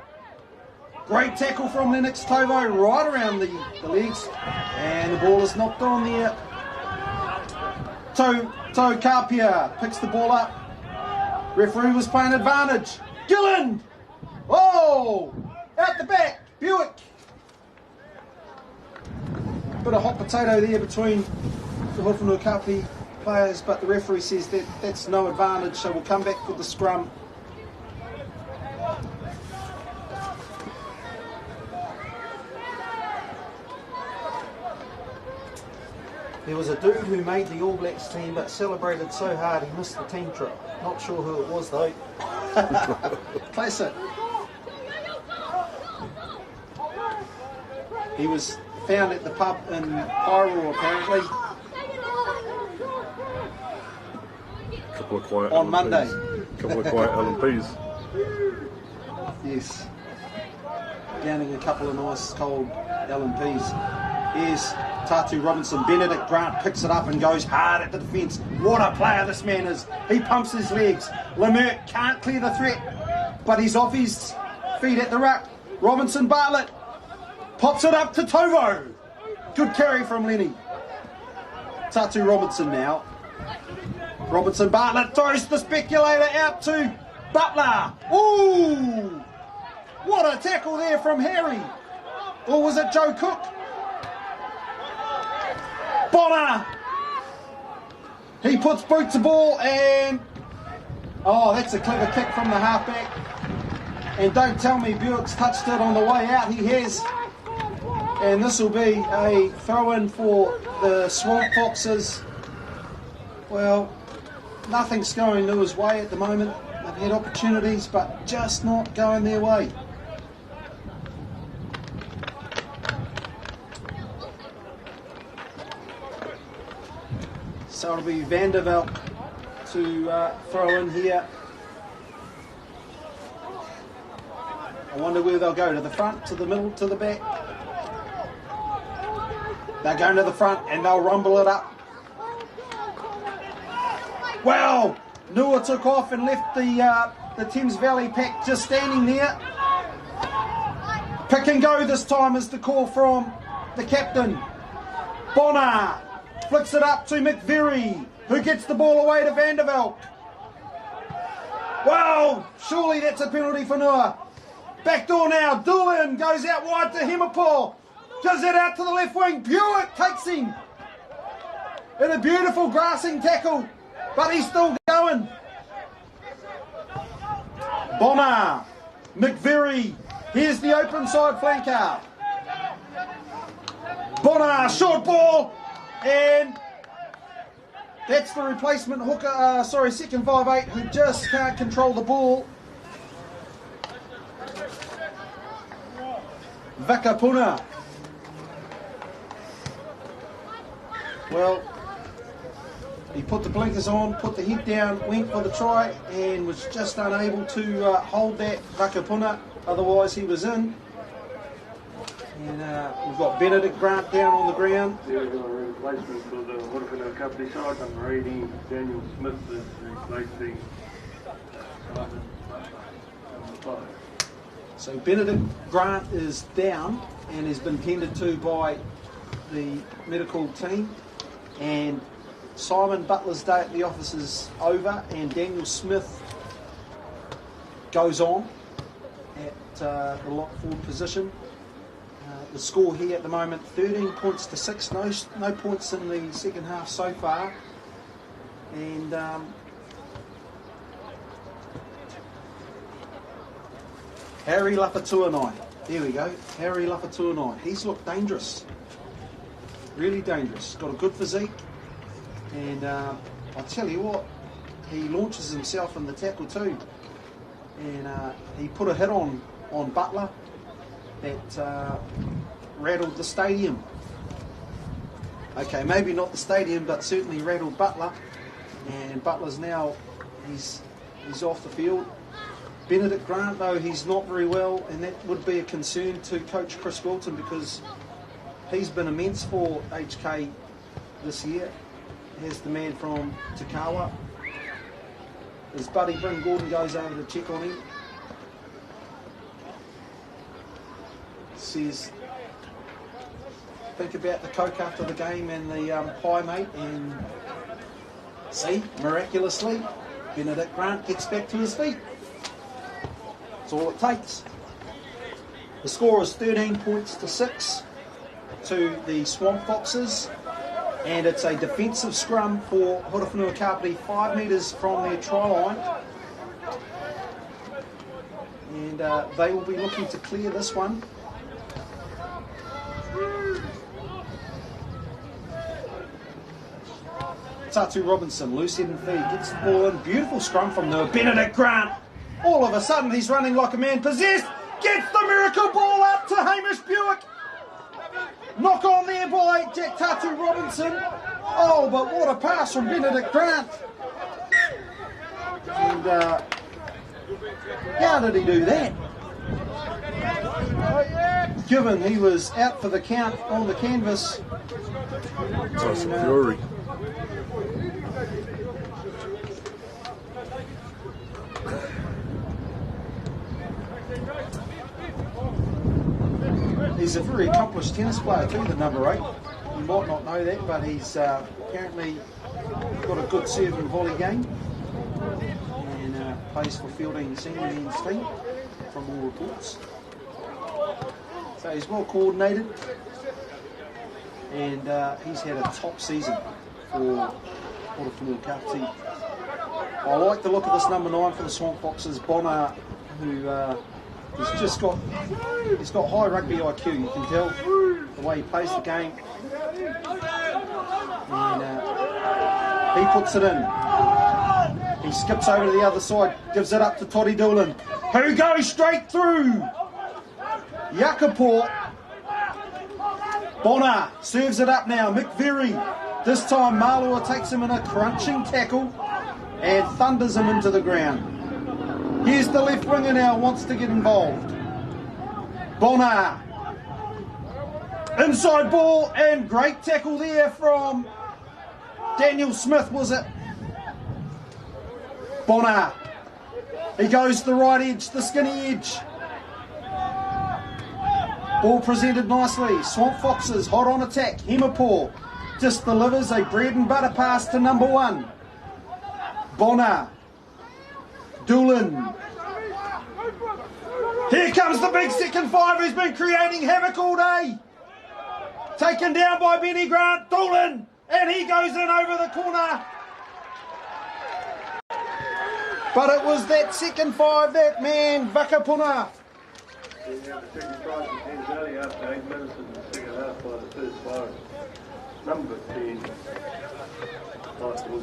Great tackle from Lennox Tovo right around the legs. And the ball is knocked on there. Tau Kapia picks the ball up. Referee was playing advantage. Gillen! Oh! Out the back. Buick. Bit of hot potato there between the Horowhenua-Kapiti players, but the referee says that that's no advantage, so we'll come back for the scrum. There was a dude who made the All Blacks team but celebrated so hard he missed the team trip. Not sure who it was though. Classic. He was found at the pub in Pyro apparently. Couple of quiet on LMPs. Monday. Couple of quiet LMPs. Yes. Downing a couple of nice cold LMPs. Here's Tatu Robinson. Benedict Grant picks it up and goes hard at the defence. What a player this man is. He pumps his legs. Lemert can't clear the threat, but he's off his feet at the ruck. Robinson Bartlett pops it up to Tovo. Good carry from Lenny. Tatu Robinson now. Robinson Bartlett throws the speculator out to Butler. Ooh! What a tackle there from Harry. Or was it Joe Cook? Bonner! He puts boot to ball and... Oh, that's a clever kick from the halfback. And don't tell me Buick's touched it on the way out. He has. And this will be a throw-in for the Swamp Foxes. Well, nothing's going his way at the moment. They've had opportunities, but just not going their way. So it'll be Vanderveld to throw in here. I wonder where they'll go, to the front, to the middle, to the back. They're going to the front and they'll rumble it up. Well, Nua took off and left the Thames Valley pack just standing there. Pick and go this time is the call from the captain. Bonner flicks it up to McVeary, who gets the ball away to Vanderveld. Wow, surely that's a penalty for Nua. Backdoor now, Doolan goes out wide to Himapō. Gives it out to the left wing, Buick takes him. In a beautiful grassing tackle, but he's still going. Bonner, McVeary, here's the open side flanker. Bonner, short ball, and that's the replacement hooker, second 5'8", who just can't control the ball. Vakapuna. Well, he put the blinkers on, put the head down, went for the try, and was just unable to hold that Vakapuna. Otherwise, he was in. And we've got Benedict Grant down on the ground. There's a replacement for the Horowhenua-Kapiti side. I'm reading Daniel Smith is replacing Simon number 5. So Benedict Grant is down and has been tended to by the medical team. And Simon Butler's day at the office is over, and Daniel Smith goes on at the lock forward position. The score here at the moment, 13 points to 6, no points in the second half so far. And Harry Lapatuanai, there we go, Harry Lapatuanai. He's looked dangerous, really dangerous. Got a good physique, and I'll tell you what, he launches himself in the tackle too. And he put a hit on Butler that rattled the stadium. Okay, maybe not the stadium, but certainly rattled Butler. And Butler's now, he's off the field. Benedict Grant, though, he's not very well, and that would be a concern to Coach Chris Wilton because he's been immense for HK this year. Here's the man from Takawa. His buddy Bryn Gordon goes over to check on him. Says, think about the Coke after the game and the pie, mate, and see, miraculously, Benedict Grant gets back to his feet. That's all it takes. The score is 13 points to 6 to the Swamp Foxes, and it's a defensive scrum for Horowhenua-Kapiti, 5 metres from their try line. And they will be looking to clear this one. Tatu Robinson, loose head and feed, gets the ball in. Beautiful scrum from the Benedict Grant. All of a sudden he's running like a man possessed. Gets the miracle ball up to Hamish Buick. Knock on there by Jack Tatu Robinson. Oh, but what a pass from Benedict Grant. And how did he do that? Given he was out for the count on the canvas. That's fury. He's a very accomplished tennis player too, the number 8. You might not know that, but he's apparently got a good serve and volley game, and plays for Fielding senior men's team from all reports. So he's well coordinated, and he's had a top season for Horowhenua-Kapiti. I like the look of this number 9 for the Swamp Foxes, Bonner, who he's got high rugby IQ. You can tell the way he plays the game, and he puts it in. He skips over to the other side, gives it up to Toddy Doolan, who goes straight through. Yakaport. Bonner serves it up now. McVeary. This time Malua takes him in a crunching tackle and thunders him into the ground. Here's the left winger now, wants to get involved. Bonner. Inside ball, and great tackle there from Daniel Smith, was it? Bonner. He goes to the right edge, the skinny edge. Ball presented nicely. Swamp Foxes hot on attack. Hemapore just delivers a bread and butter pass to number 1. Bonner. Doolan. Here comes the big second 5 who's been creating havoc all day. Taken down by Benny Grant. Doolan. And he goes in over the corner. But it was that second 5, that man, Vakapuna. The second prize was Thames early after 8 minutes in the second half by the first 5. Number 10.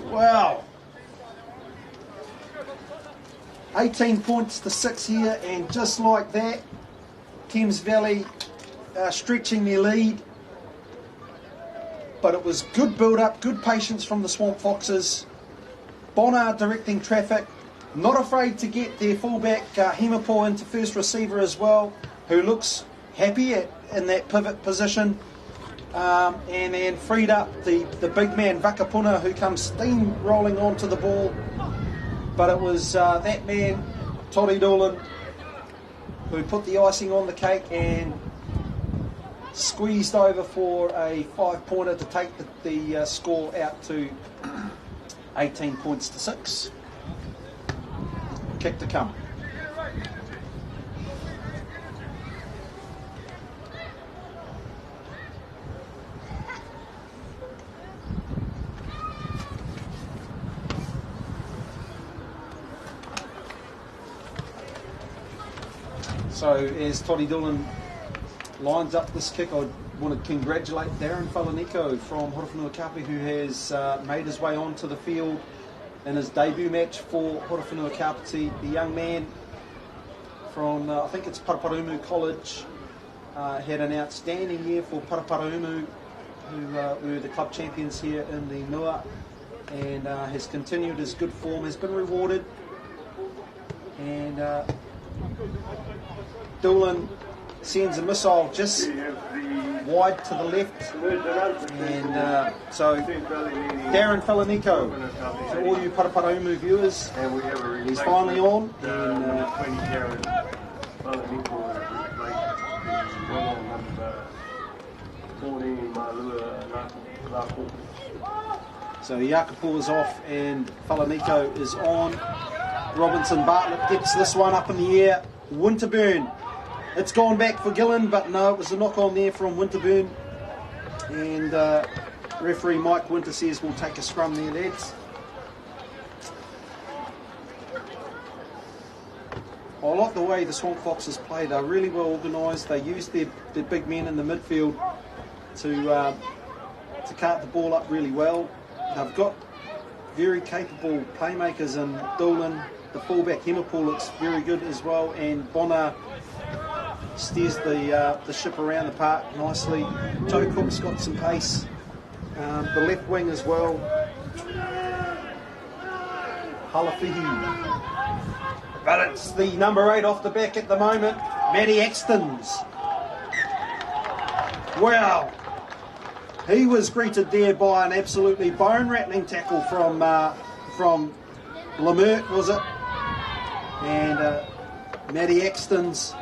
Wow. 18 points to 6 here, and just like that, Thames Valley stretching their lead. But it was good build-up, good patience from the Swamp Foxes. Bonner directing traffic. Not afraid to get their fullback Hemapore into first receiver as well, who looks happy in that pivot position, and then freed up the big man Vakapuna, who comes steam-rolling onto the ball. But it was that man, Toddy Doolan, who put the icing on the cake and squeezed over for a 5-pointer to take the score out to 18 points to 6. Kick to come. So as Toddy Doolan lines up this kick, I want to congratulate Darren Falaneko from Horowhenua-Kapiti, who has made his way onto the field in his debut match for Horowhenua-Kapiti. The young man from, I think it's Paraparaumu College, had an outstanding year for Paraparaumu, who were the club champions here in the Nua, and has continued his good form, has been rewarded And Doolan sends a missile just wide to the left. And so Darren Falanico, to all you Paraparaumu viewers, he's finally on. And so Iakapu is off and Falanico is on. Robinson Bartlett gets this one up in the air. Winterburn, it's gone back for Gillen, but no, it was a knock on there from Winterburn. And referee Mike Winter says we'll take a scrum there, lads. I like the way the Swamp Foxes play. They're really well organised. They use their big men in the midfield to cart the ball up really well. They've got very capable playmakers in Doolan. The fullback Hemapool looks very good as well, and Bonner steers the ship around the park nicely. Joe Cook's got some pace. The left wing as well. Halafihi. But it's the number 8 off the back at the moment, Matty Axtons. Wow. He was greeted there by an absolutely bone-rattling tackle from Lemert, was it? And Matty Axtons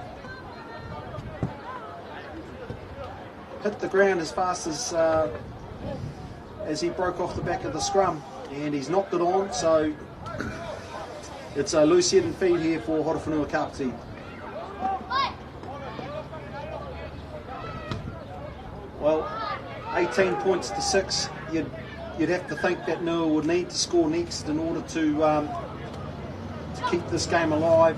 hit the ground as fast as he broke off the back of the scrum, and he's knocked it on. So it's a loose head and feed here for Horowhenua-Kapiti. Well, 18 points to 6. You'd have to think that Nua would need to score next in order to keep this game alive.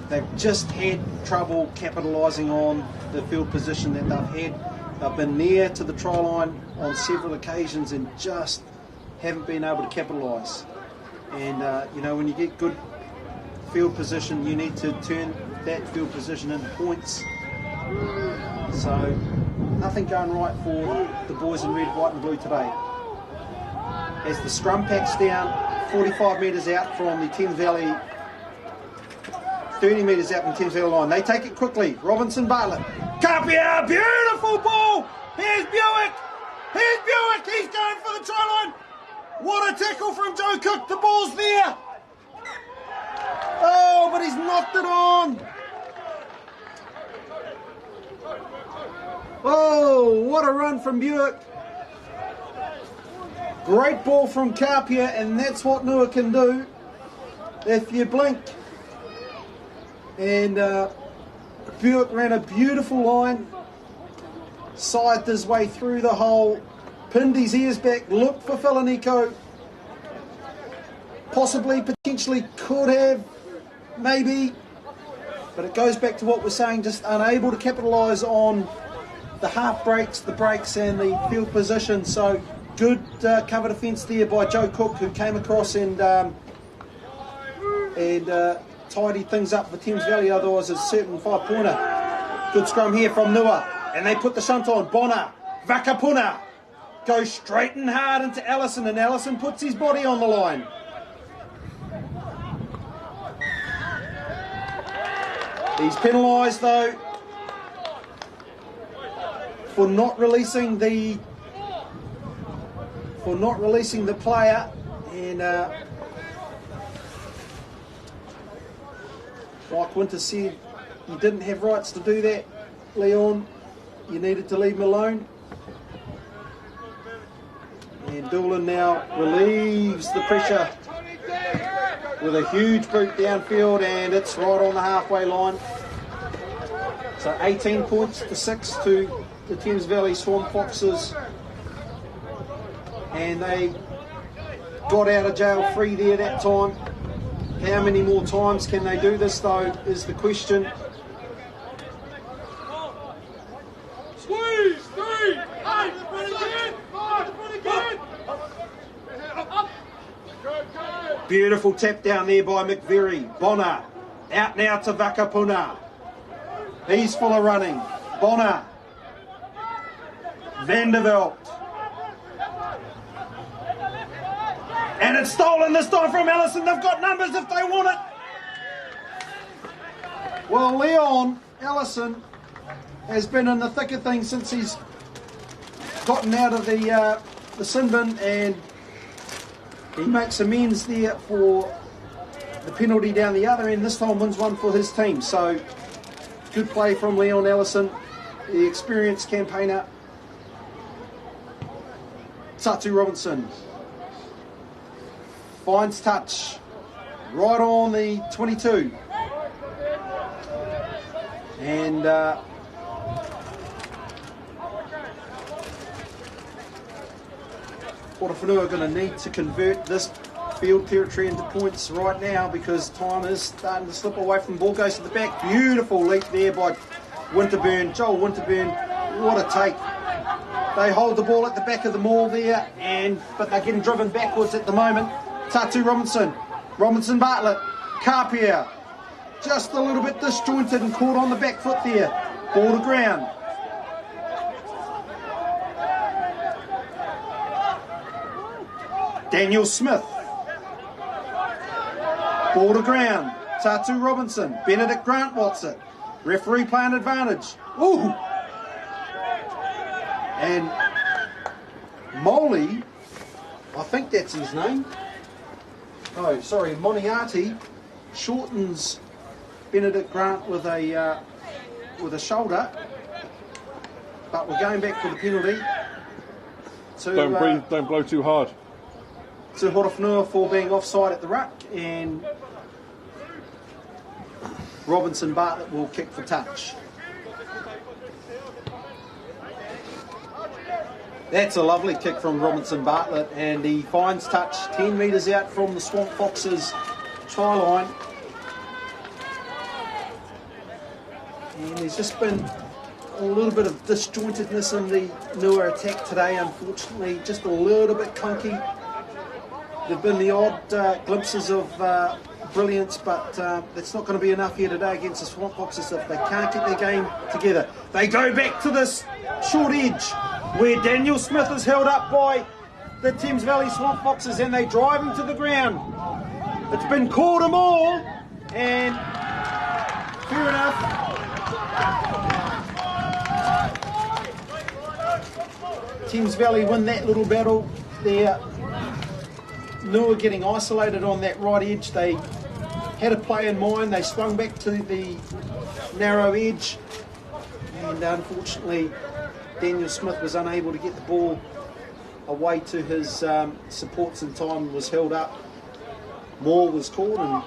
They've just had trouble capitalising on the field position that they've had. They've been near to the try line on several occasions and just haven't been able to capitalise. And you know, when you get good field position, you need to turn that field position into points. So nothing going right for the boys in red, white and blue today. As the scrum packs down, 45 metres out from the Thames Valley, 30 metres out from the Thames Valley line. They take it quickly. Robinson Bartlett. Kapia, beautiful ball. Here's Buick. Here's Buick. He's going for the try line. What a tackle from Joe Cook. The ball's there. Oh, but he's knocked it on. Oh, what a run from Buick. Great ball from Kapia, and that's what Nua can do if you blink. And Buick ran a beautiful line, scythed his way through the hole, pinned his ears back, looked for Falanico. Possibly, potentially, could have, maybe. But it goes back to what we're saying, just unable to capitalise on the half breaks, the breaks and the field position. So good cover defence there by Joe Cook, who came across and tidied things up for Thames Valley. Otherwise it's a certain 5-pointer. Good scrum here from Nua, and they put the shunt on. Bonner, Vakapuna goes straight and hard into Allison, and Allison puts his body on the line. He's penalised though for not releasing the player, and like Winter said, you didn't have rights to do that, Leon. You needed to leave him alone. And Doolan now relieves the pressure with a huge boot downfield, and it's right on the halfway line. So 18 points to 6 to the Thames Valley Swamp Foxes, and they got out of jail free there that time. How many more times can they do this though is the question. Squeeze! 3! 8! Again! 5! Again! Beautiful tap down there by McVeary. Bonner out now to Vakapuna. He's full of running. Bonner. Vanderveld. And it's stolen this time from Allison. They've got numbers if they want it. Well, Leon Ellison has been in the thick of things since he's gotten out of the sin bin, and he makes amends there for the penalty down the other end. This time wins one for his team. So good play from Leon Ellison, the experienced campaigner. Tatu Robinson finds touch right on the 22. And Horowhenua are going to need to convert this field territory into points right now, because time is starting to slip away from the ball. Goes to the back. Beautiful leap there by Winterburn, Joel Winterburn. What a take. They hold the ball at the back of the maul there, but they're getting driven backwards at the moment. Tatu Robinson Bartlett, Carpier, just a little bit disjointed and caught on the back foot there. Ball to ground. Daniel Smith. Ball to ground. Tatu Robinson. Benedict Grant wants it. Referee playing advantage. Ooh! And Molly, I think that's his name. Oh, sorry, Moniati shortens Benedict Grant with a shoulder, but we're going back for the penalty. Don't blow too hard. To Horowhenua for being offside at the ruck, and Robinson Bartlett will kick for touch. That's a lovely kick from Robinson Bartlett, and he finds touch 10 metres out from the Swamp Foxes try line. And there's just been a little bit of disjointedness in the Nua attack today, unfortunately, just a little bit clunky. There have been the odd glimpses of brilliance, but that's not going to be enough here today against the Swamp Foxes if they can't get their game together. They go back to this short edge where Daniel Smith is held up by the Thames Valley Swamp Foxes, and they drive him to the ground. It's been called them all, and fair enough. Thames Valley win that little battle there. Nua getting isolated on that right edge. They had a play in mind. They swung back to the narrow edge, and unfortunately Daniel Smith was unable to get the ball away to his supports in time, was held up. Moore was called, and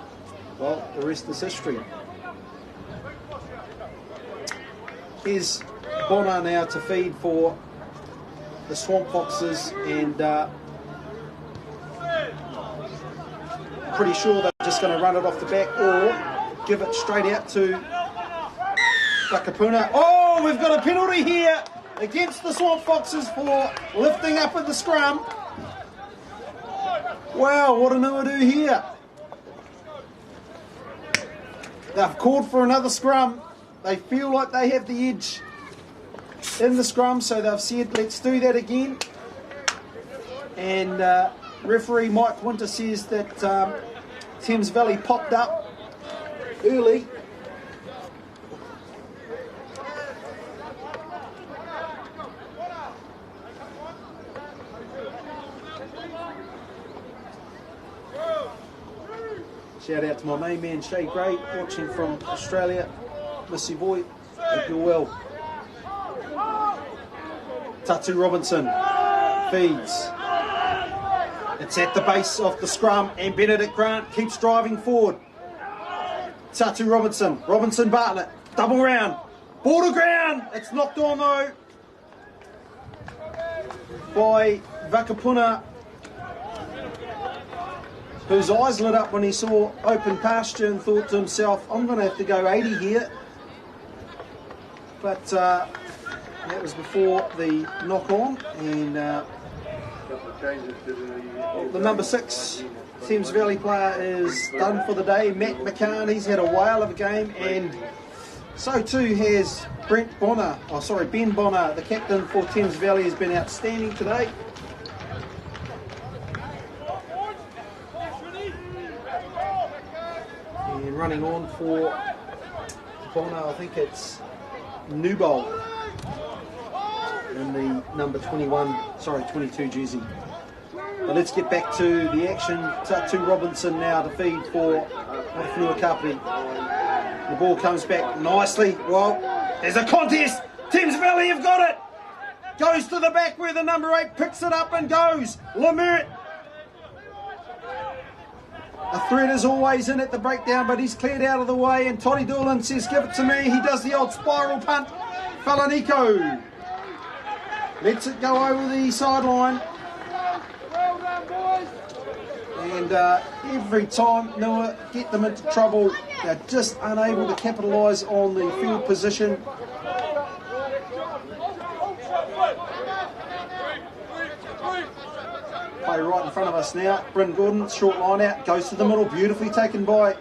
well, the rest is history. Here's Bonner now to feed for the Swamp Foxes, and pretty sure they're just going to run it off the back or give it straight out to Vakapuna. Oh, we've got a penalty here against the Swamp Foxes for lifting up at the scrum. Wow, what do Nua do here? They've called for another scrum. They feel like they have the edge in the scrum, so they've said, let's do that again. And referee Mike Winter says that Thames Valley popped up early. Shout out to my main man Shay Gray, watching from Australia. Miss you, boy. Hope you're well. Tatu Robinson feeds. It's at the base of the scrum, and Benedict Grant keeps driving forward. Tatu Robinson Bartlett, double round, ball to ground. It's knocked on though by Vakapuna, whose eyes lit up when he saw open pasture and thought to himself, I'm going to have to go 80 here. But that was before the knock on, and the number 6 Thames Valley player is done for the day. Matt McCann, he's had a whale of a game, and so too has Ben Bonner, the captain for Thames Valley, has been outstanding today. And running on for corner. I think it's Newbold in the number 22 jersey. But let's get back to the action. Tatu Robinson now to feed for Horowhenua-Kapiti. The ball comes back nicely. Well, there's a contest. Thames Valley have got it. Goes to the back where the number 8 picks it up and goes. Lemert. A threat is always in at the breakdown, but he's cleared out of the way, and Toddy Doolan says, give it to me. He does the old spiral punt. Falaniko lets it go over the sideline. And every time Nua get them into trouble, they're just unable to capitalise on the field position. Play right in front of us now. Bryn Gordon, short line out, goes to the middle, beautifully taken by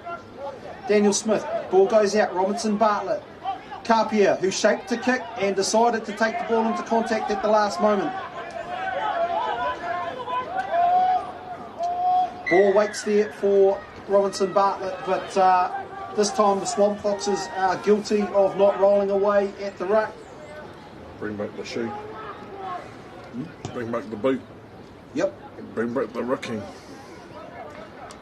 Daniel Smith. Ball goes out, Robinson Bartlett. Kapia, who shaped to kick and decided to take the ball into contact at the last moment. Ball waits there for Robinson Bartlett, but this time the Swamp Foxes are guilty of not rolling away at the ruck. Bring back the shoe. Bring back the boot. Yep. Bring back the rucking.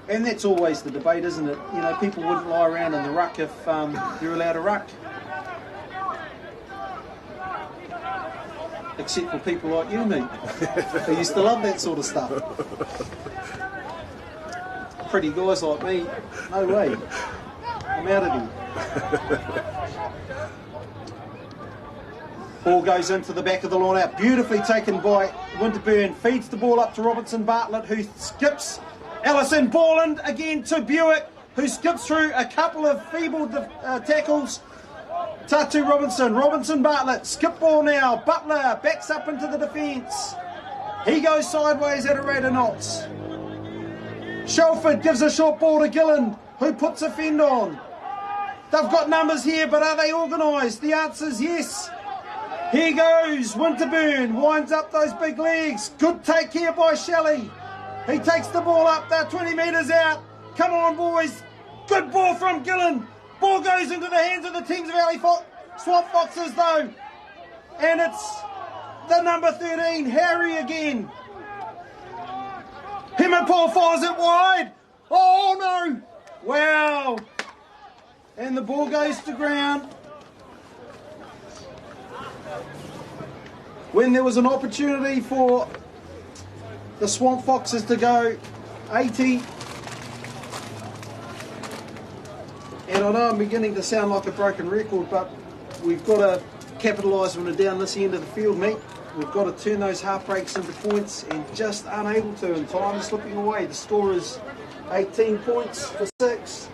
And that's always the debate, isn't it? You know, people wouldn't lie around in the ruck if you're allowed a ruck. Except for people like you and me, who used to love that sort of stuff. Pretty guys like me, no way. I'm out of here. Ball goes into the back of the line out. Beautifully taken by Winterburn. Feeds the ball up to Robinson Bartlett, who skips. Allison Borland again to Buick, who skips through a couple of feeble tackles. Tatu Robinson Bartlett, skip ball now. Butler backs up into the defence. He goes sideways at a rate of knots. Shelford gives a short ball to Gilland, who puts a fend on. They've got numbers here, but are they organised? The answer's yes. Here goes Winterburn, winds up those big legs. Good take here by Shelley. He takes the ball up, they're 20 metres out. Come on, boys. Good ball from Gilland. Ball goes into the hands of the Thames Valley Swamp Foxes, though. And it's the number 13, Harry again. Himmelpaul fires it wide. Oh, no. Wow. And the ball goes to ground. When there was an opportunity for the Swamp Foxes to go 80. And I know I'm beginning to sound like a broken record, but we've got to capitalise when we're down this end of the field, mate. We've got to turn those half breaks into points and just unable to, and time is slipping away. The score is 18 points to 6.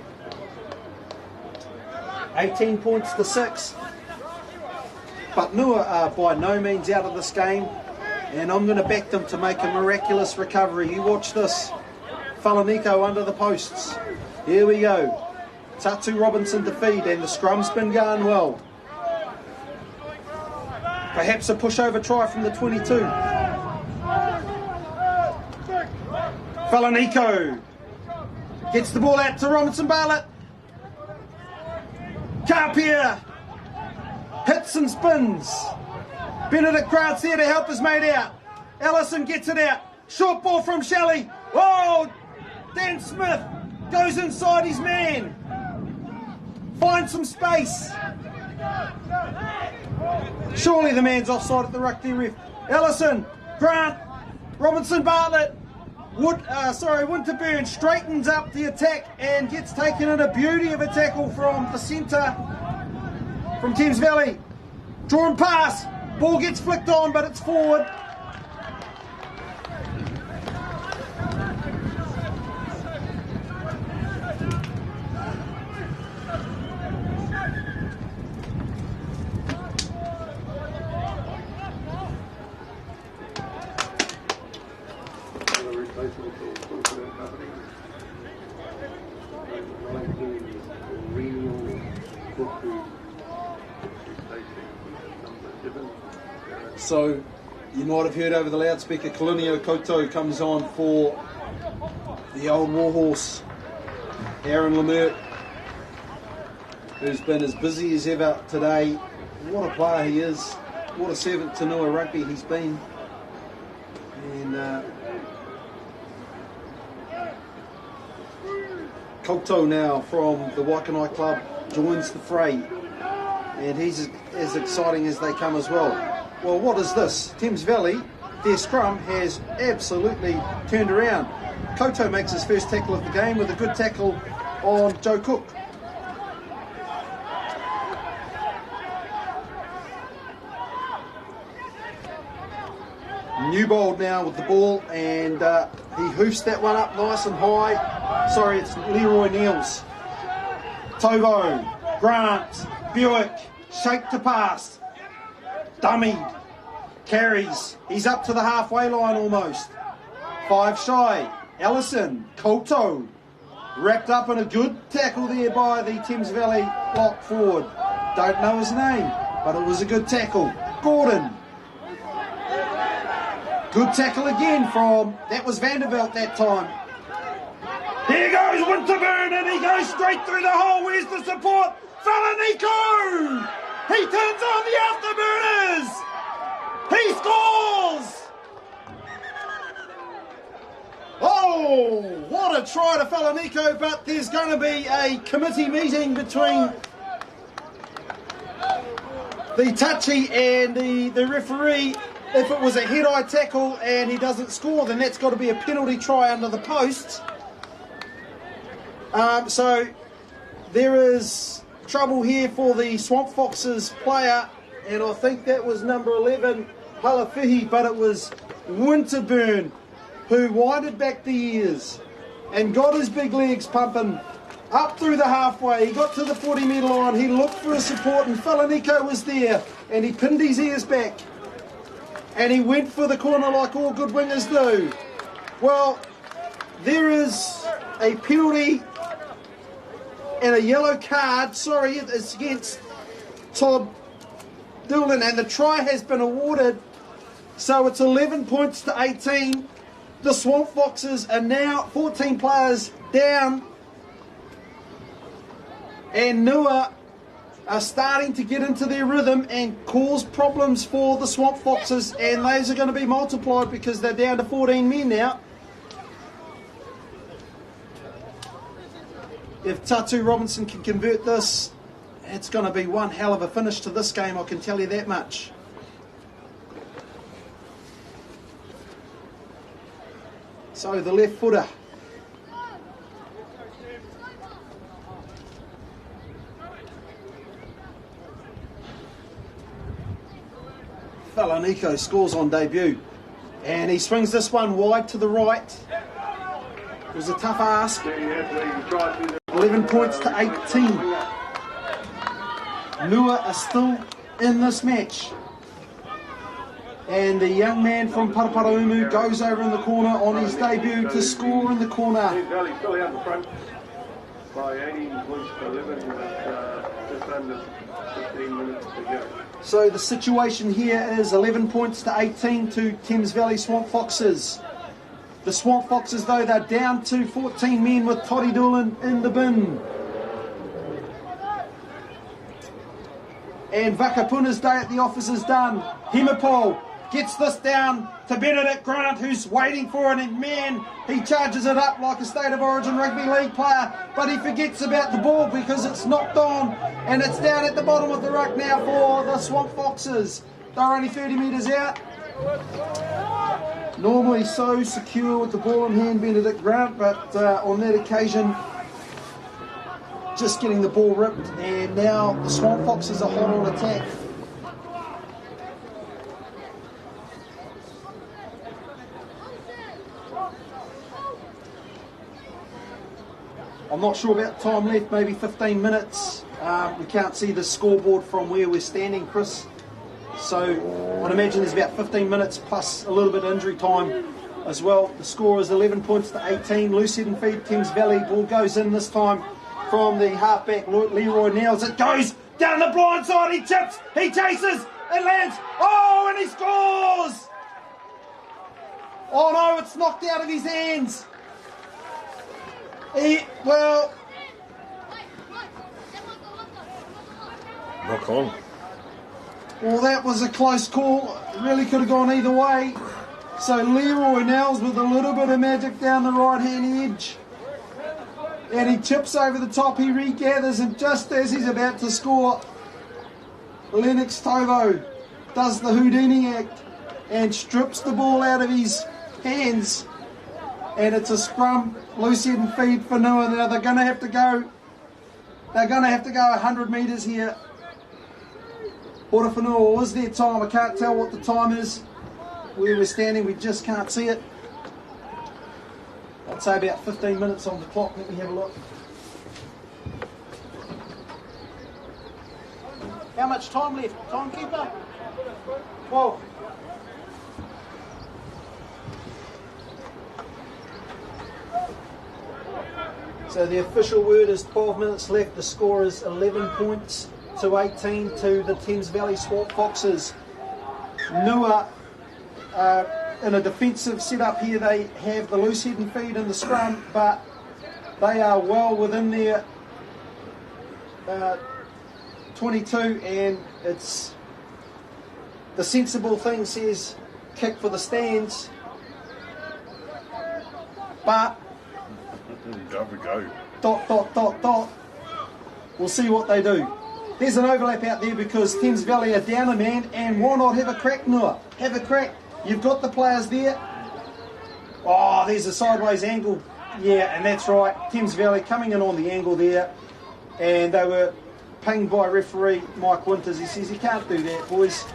18 points to 6. But Nua are by no means out of this game, and I'm going to back them to make a miraculous recovery. You watch this. Falaniko under the posts. Here we go. Tatu Robinson to feed, and the scrum's been going well. Perhaps a pushover try from the 22. Falaniko gets the ball out to Robinson Bartlett. Kapia hits and spins. Benedict Grant's there to help his mate out. Ellison gets it out. Short ball from Shelley. Oh, Dan Smith goes inside his man. Finds some space. Surely the man's offside at the ruck there, ref. Ellison, Grant, Robinson Bartlett, Winterburn straightens up the attack and gets taken in a beauty of a tackle from the centre from Thames Valley. Drawn pass, ball gets flicked on, but it's forward. So, you might have heard over the loudspeaker, Kalunio Koto comes on for the old warhorse, Aaron Lemert. who's been as busy as ever today. What a player he is. What a servant to Nua Rugby he's been. And Koutou now from the Waikanae Club joins the fray. And he's as exciting as they come as well. Well, what is this? Thames Valley, their scrum has absolutely turned around. Koutou makes his first tackle of the game with a good tackle on Joe Cook. Newbold now with the ball, and he hoofs that one up nice and high. Sorry, it's Leroy Neals. Tovo, Grant, Buick, shake to pass. Dummied, carries. He's up to the halfway line almost. 5 shy. Ellison, Koutou, wrapped up in a good tackle there by the Thames Valley lock forward. Don't know his name, but it was a good tackle. Gordon. Good tackle again from, that was Vanderbilt that time. Here goes Winterburn, and he goes straight through the hole. Where's the support? Falanico! He turns on the afterburners! He scores! Oh, what a try to Falanico, but there's going to be a committee meeting between the touchy and the referee. If it was a head-eye tackle and he doesn't score, then that's got to be a penalty try under the posts. So there is trouble here for the Swamp Foxes player, and I think that was number 11, Halafihi, but it was Winterburn who winded back the ears and got his big legs pumping up through the halfway. He got to the 40-metre line, he looked for a support, and Falanico was there, and he pinned his ears back. And he went for the corner like all good wingers do. Well, there is a penalty and a yellow card. Sorry, it's against Todd Doolan, and the try has been awarded. So it's 11 points to 18. The Swamp Foxes are now 14 players down. And Nua are starting to get into their rhythm and cause problems for the Swamp Foxes, and those are going to be multiplied because they're down to 14 men now. If Tatu Robinson can convert this, it's going to be one hell of a finish to this game, I can tell you that much. So the left footer. Falanico scores on debut, and he swings this one wide to the right. It was a tough ask. 11 points to 18. Nua are still in this match, and the young man from Paraparaumu goes over in the corner on his debut to score in the corner. Valley still out in front by 18 points to 11 with just under 15 minutes to go. So the situation here is 11 points to 18 to Thames Valley Swamp Foxes. The Swamp Foxes, though, they're down to 14 men with Toddy Doolan in the bin. And Vakapuna's day at the office is done. Himapol gets this down to Benedict Grant, who's waiting for it, and man, he charges it up like a State of Origin Rugby League player, but he forgets about the ball because it's knocked on, and it's down at the bottom of the ruck now for the Swamp Foxes. They're only 30 metres out. Normally so secure with the ball in hand, Benedict Grant, but on that occasion, just getting the ball ripped, and now the Swamp Foxes are hot on attack. I'm not sure about time left, maybe 15 minutes. We can't see the scoreboard from where we're standing, Chris. So I'd imagine there's about 15 minutes plus a little bit of injury time as well. The score is 11 points to 18. Loose head and feed, Thames Valley. Ball goes in this time from the halfback, Leroy Nails. It goes down the blind side. He chips, he chases, it lands. Oh, and he scores! Oh no, it's knocked out of his hands. Knock on. Well, that was a close call. It really could have gone either way. So Leroy Nels with a little bit of magic down the right-hand edge. And he chips over the top, he regathers, and just as he's about to score, Lennox Tovo does the Houdini act and strips the ball out of his hands. And it's a scrum, loose head and feed for Nua. Now they're going to have to go 100 metres here. Horowhenua was their time. I can't tell what the time is. Where we're standing, we just can't see it. I'd say about 15 minutes on the clock. Let me have a look. How much time left, timekeeper? 12. So the official word is 12 minutes left. The score is 11 points to 18 to the Thames Valley Swamp Foxes. Nua in a defensive setup here, they have the loose head and feed in the scrum, but they are well within their 22, and it's the sensible thing says kick for the stands, but Go. we'll see what they do. There's an overlap out there because Thames Valley are down a man, and why not have a crack, Nua? Have a crack. You've got the players there. Oh, there's a sideways angle. Yeah, and that's right. Thames Valley coming in on the angle there, and they were pinged by referee Mike Winters. He says, you can't do that, boys.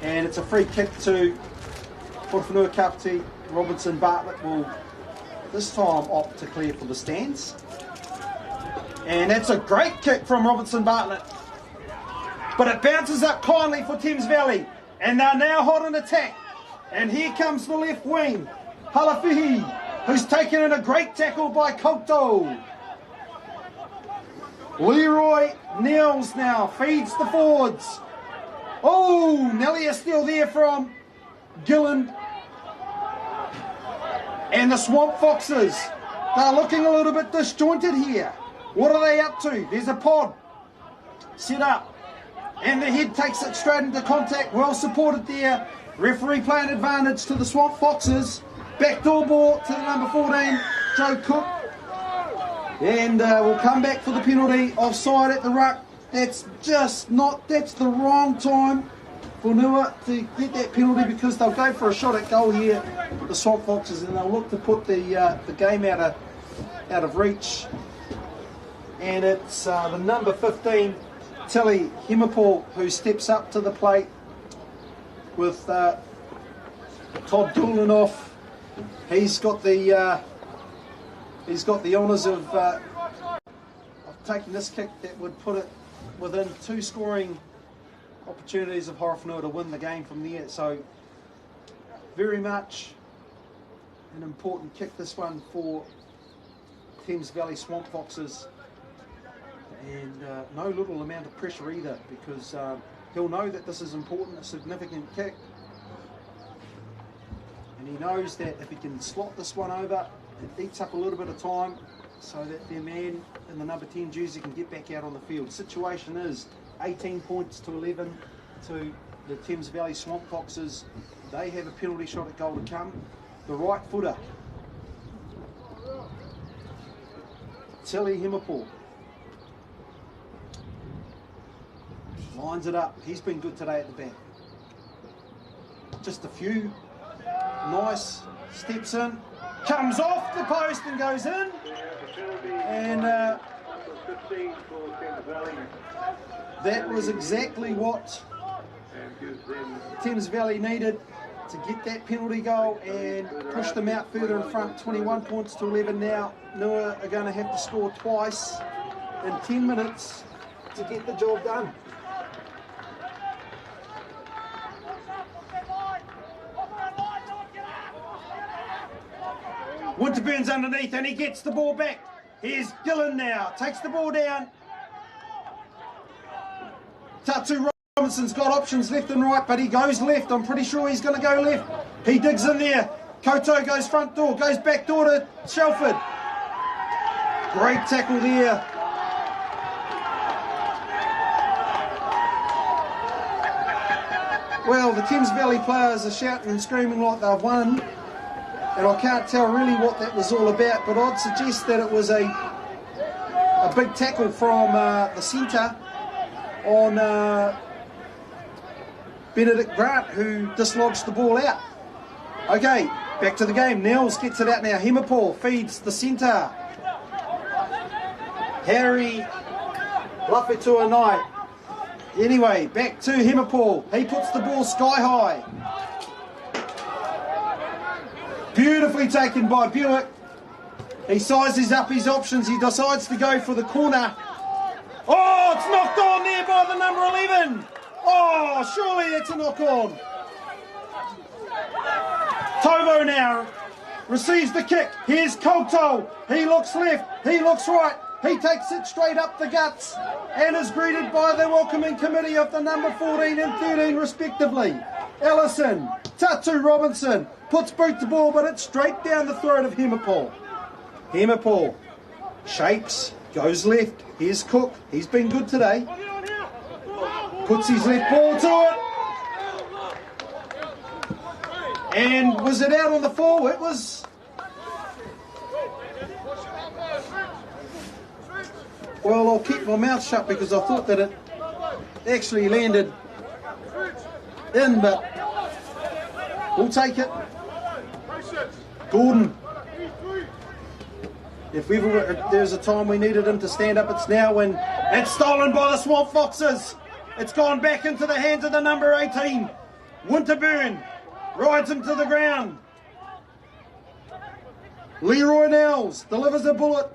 And it's a free kick to Horowhenua-Kapiti. Robinson Bartlett will this time opt to clear for the stands. And that's a great kick from Robinson Bartlett. But it bounces up kindly for Thames Valley. And they're now hot on attack. And here comes the left wing, Halafihi, who's taken in a great tackle by Koto. Leroy Nels now feeds the forwards. Oh, Nelly is still there from Gillen. And the Swamp Foxes, they're looking a little bit disjointed here. What are they up to? There's a pod set up. And the head takes it straight into contact. Well supported there. Referee playing advantage to the Swamp Foxes. Backdoor ball to the number 14, Joe Cook. And we'll come back for the penalty. Offside at the ruck. That's the wrong time for Nua to get that penalty, because they'll go for a shot at goal here, the Swamp Foxes, and they'll look to put the game out of reach. And it's the number 15, Tilly Himapol, who steps up to the plate with Todd Dulinoff. He's got the honours of taking this kick that would put it within 2 scoring opportunities of Horowhenua to win the game from there. So very much an important kick, this one, for Thames Valley Swamp Foxes. And no little amount of pressure either, because he'll know that this is important, a significant kick. And he knows that if he can slot this one over, it eats up a little bit of time so that their man in the number 10 jersey can get back out on the field. Situation is 18 points to 11 to the Thames Valley Swamp Foxes. They have a penalty shot at goal to come. The right footer, Tilly Himapol, lines it up. He's been good today at the back. Just a few nice steps in, comes off the post and goes in. And that was exactly what Thames Valley needed to get that penalty goal and push them out further in front. 21 points to 11 now. Nua are going to have to score twice in 10 minutes to get the job done. Winterburn's underneath and he gets the ball back. Here's Gillen now, takes the ball down. Tatu Robinson's got options left and right, but he goes left. I'm pretty sure he's going to go left. He digs in there. Koto goes front door, goes back door to Shelford. Great tackle there. Well, the Thames Valley players are shouting and screaming like they've won, and I can't tell really what that was all about, but I'd suggest that it was a big tackle from the centre on Benedict Grant, who dislodged the ball out. Okay, back to the game. Nels gets it out now. Hemapol feeds the centre. Harry Lafetuanai. Anyway, back to Hemapol. He puts the ball sky high. Beautifully taken by Buick. He sizes up his options. He decides to go for the corner. Oh, it's knocked on there by the number 11. Oh, surely it's a knock on. Tovo now receives the kick. Here's Kolto. He looks left. He looks right. He takes it straight up the guts and is greeted by the welcoming committee of the number 14 and 13 respectively. Ellison, Tatu Robinson puts boot to ball, but it's straight down the throat of Hemapol. Hemapol shakes, goes left. Here's Cook. He's been good today. Puts his left ball to it. And was it out on the full? It was. Well, I'll keep my mouth shut because I thought that it actually landed in, but we'll take it. Gordon. If there's a time we needed him to stand up, it's now. When it's stolen by the Swamp Foxes. It's gone back into the hands of the number 18. Winterburn rides him to the ground. Leroy Nels delivers a bullet.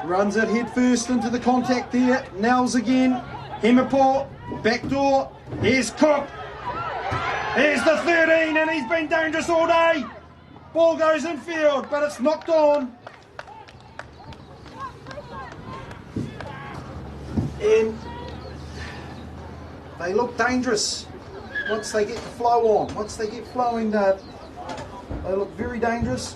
Runs it head first into the contact there. Nels again. Hemapol, back door. Here's Cook. Here's the 13, and he's been dangerous all day. Ball goes in field, but it's knocked on. And they look dangerous once they get the flow on. Once they get flowing, they look very dangerous.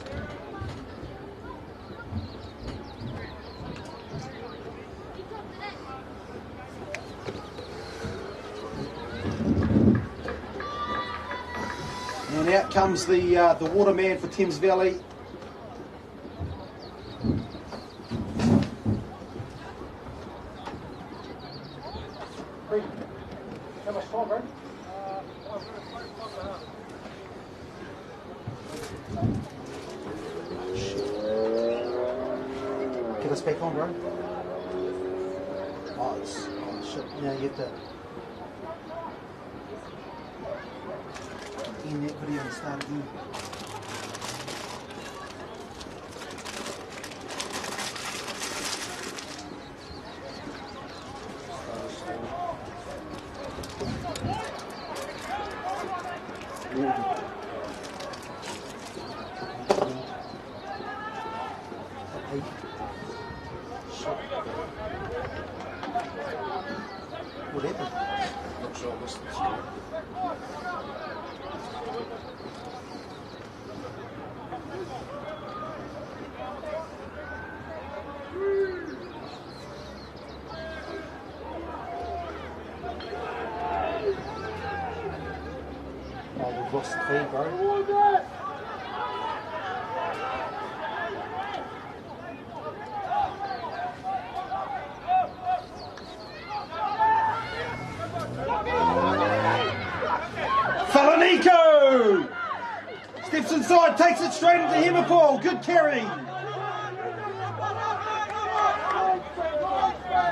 And out comes the waterman for Thames Valley. How much time, bro? Get us back on, bro. Oh shit. Now you have to end that video and start again. What happened? Not sure I missed this. Oh, we've lost the feed, bro. Falanico! Steps inside, takes it straight into Hemapol. Good carry.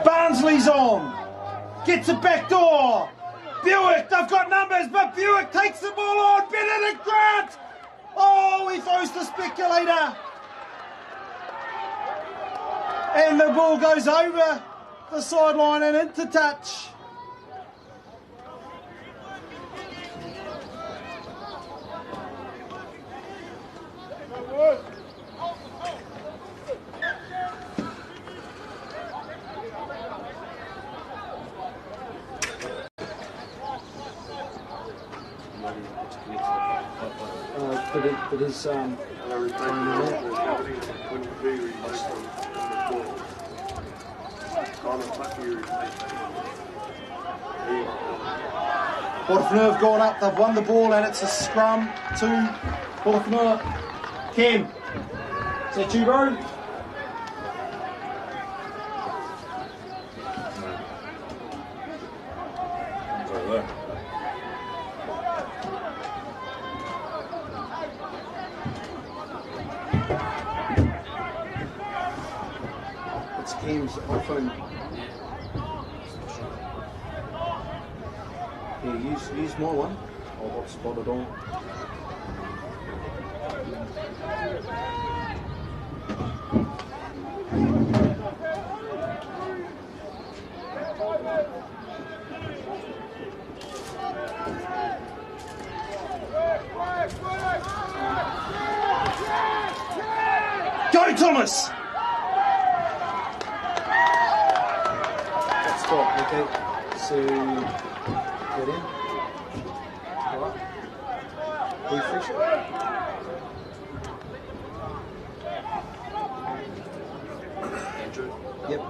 Barnsley's on. Gets it back door. Buick, they've got numbers, but Buick takes the ball on. Benedict Grant. Oh, he throws the speculator. And the ball goes over the sideline and into touch. But his Horowhenua have gone up, they've won the ball, and it's a scrum to Horowhenua. Ken, is that you, bro? It's Ken's iPhone. Yeah, use my one. I'll hotspot it on. Go, Thomas! That's stop, okay. So, get in. Alright. Refresh it. Andrew. Yep.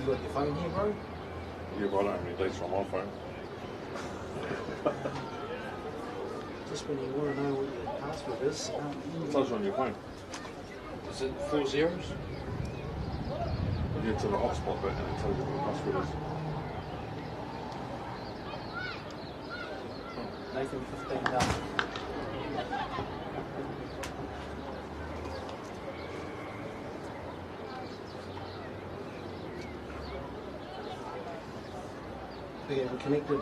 You got your phone here, bro? Yeah, but I don't have any data on my phone. Just when you want to know what your password is. It tells you on your phone. Is it 4 zeros? You get to the hotspot bit and it tells you what the password is. Nathan 15 down. Okay, we're connected.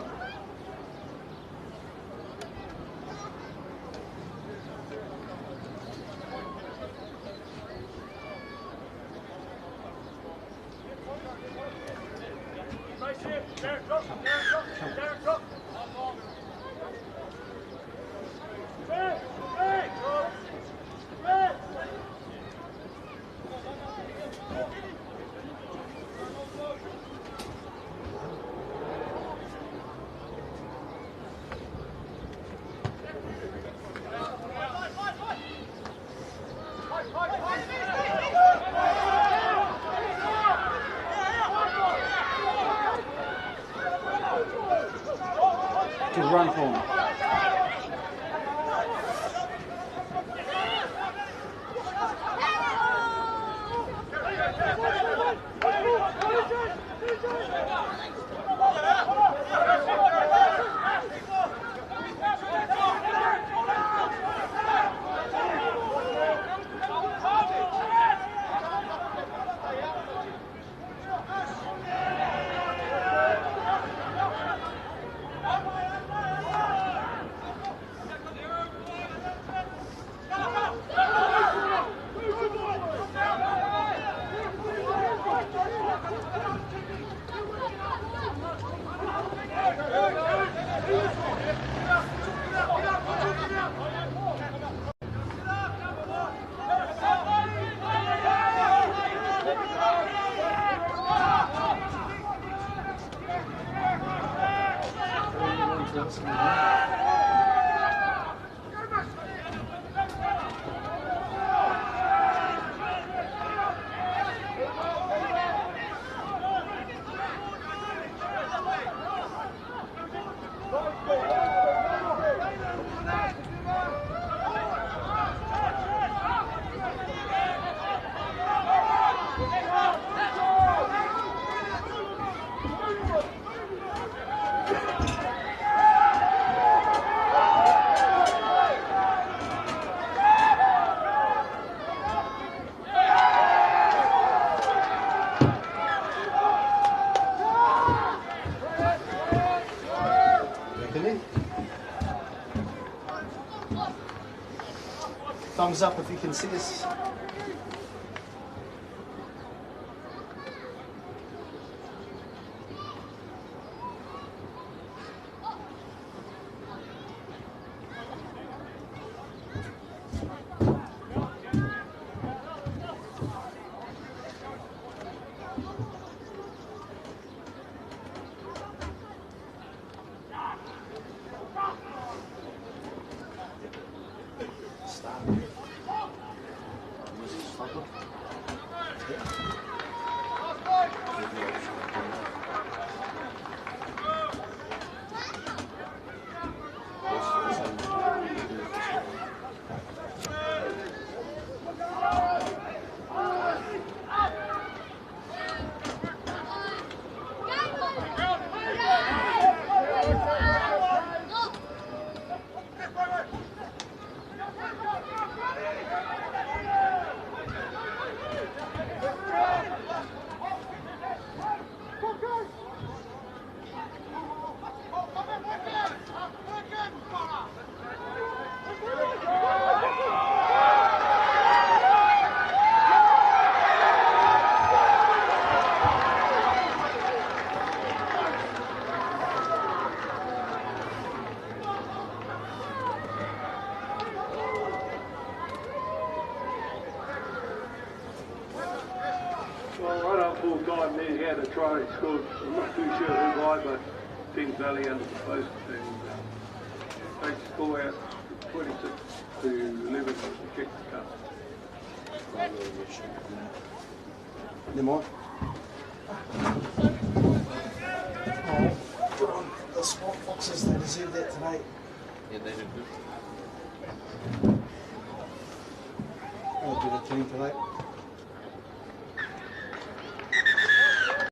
Good run for him. Thumbs up if you can see us. Full time there, he had a try, he scored. I'm not too sure who why, but Thames Valley under the post, and they score out 26 to 11 to kick the cup. Never mind. Oh, good on the Swamp Foxes, they deserve that tonight. Yeah, they did good. They'll do the team tonight.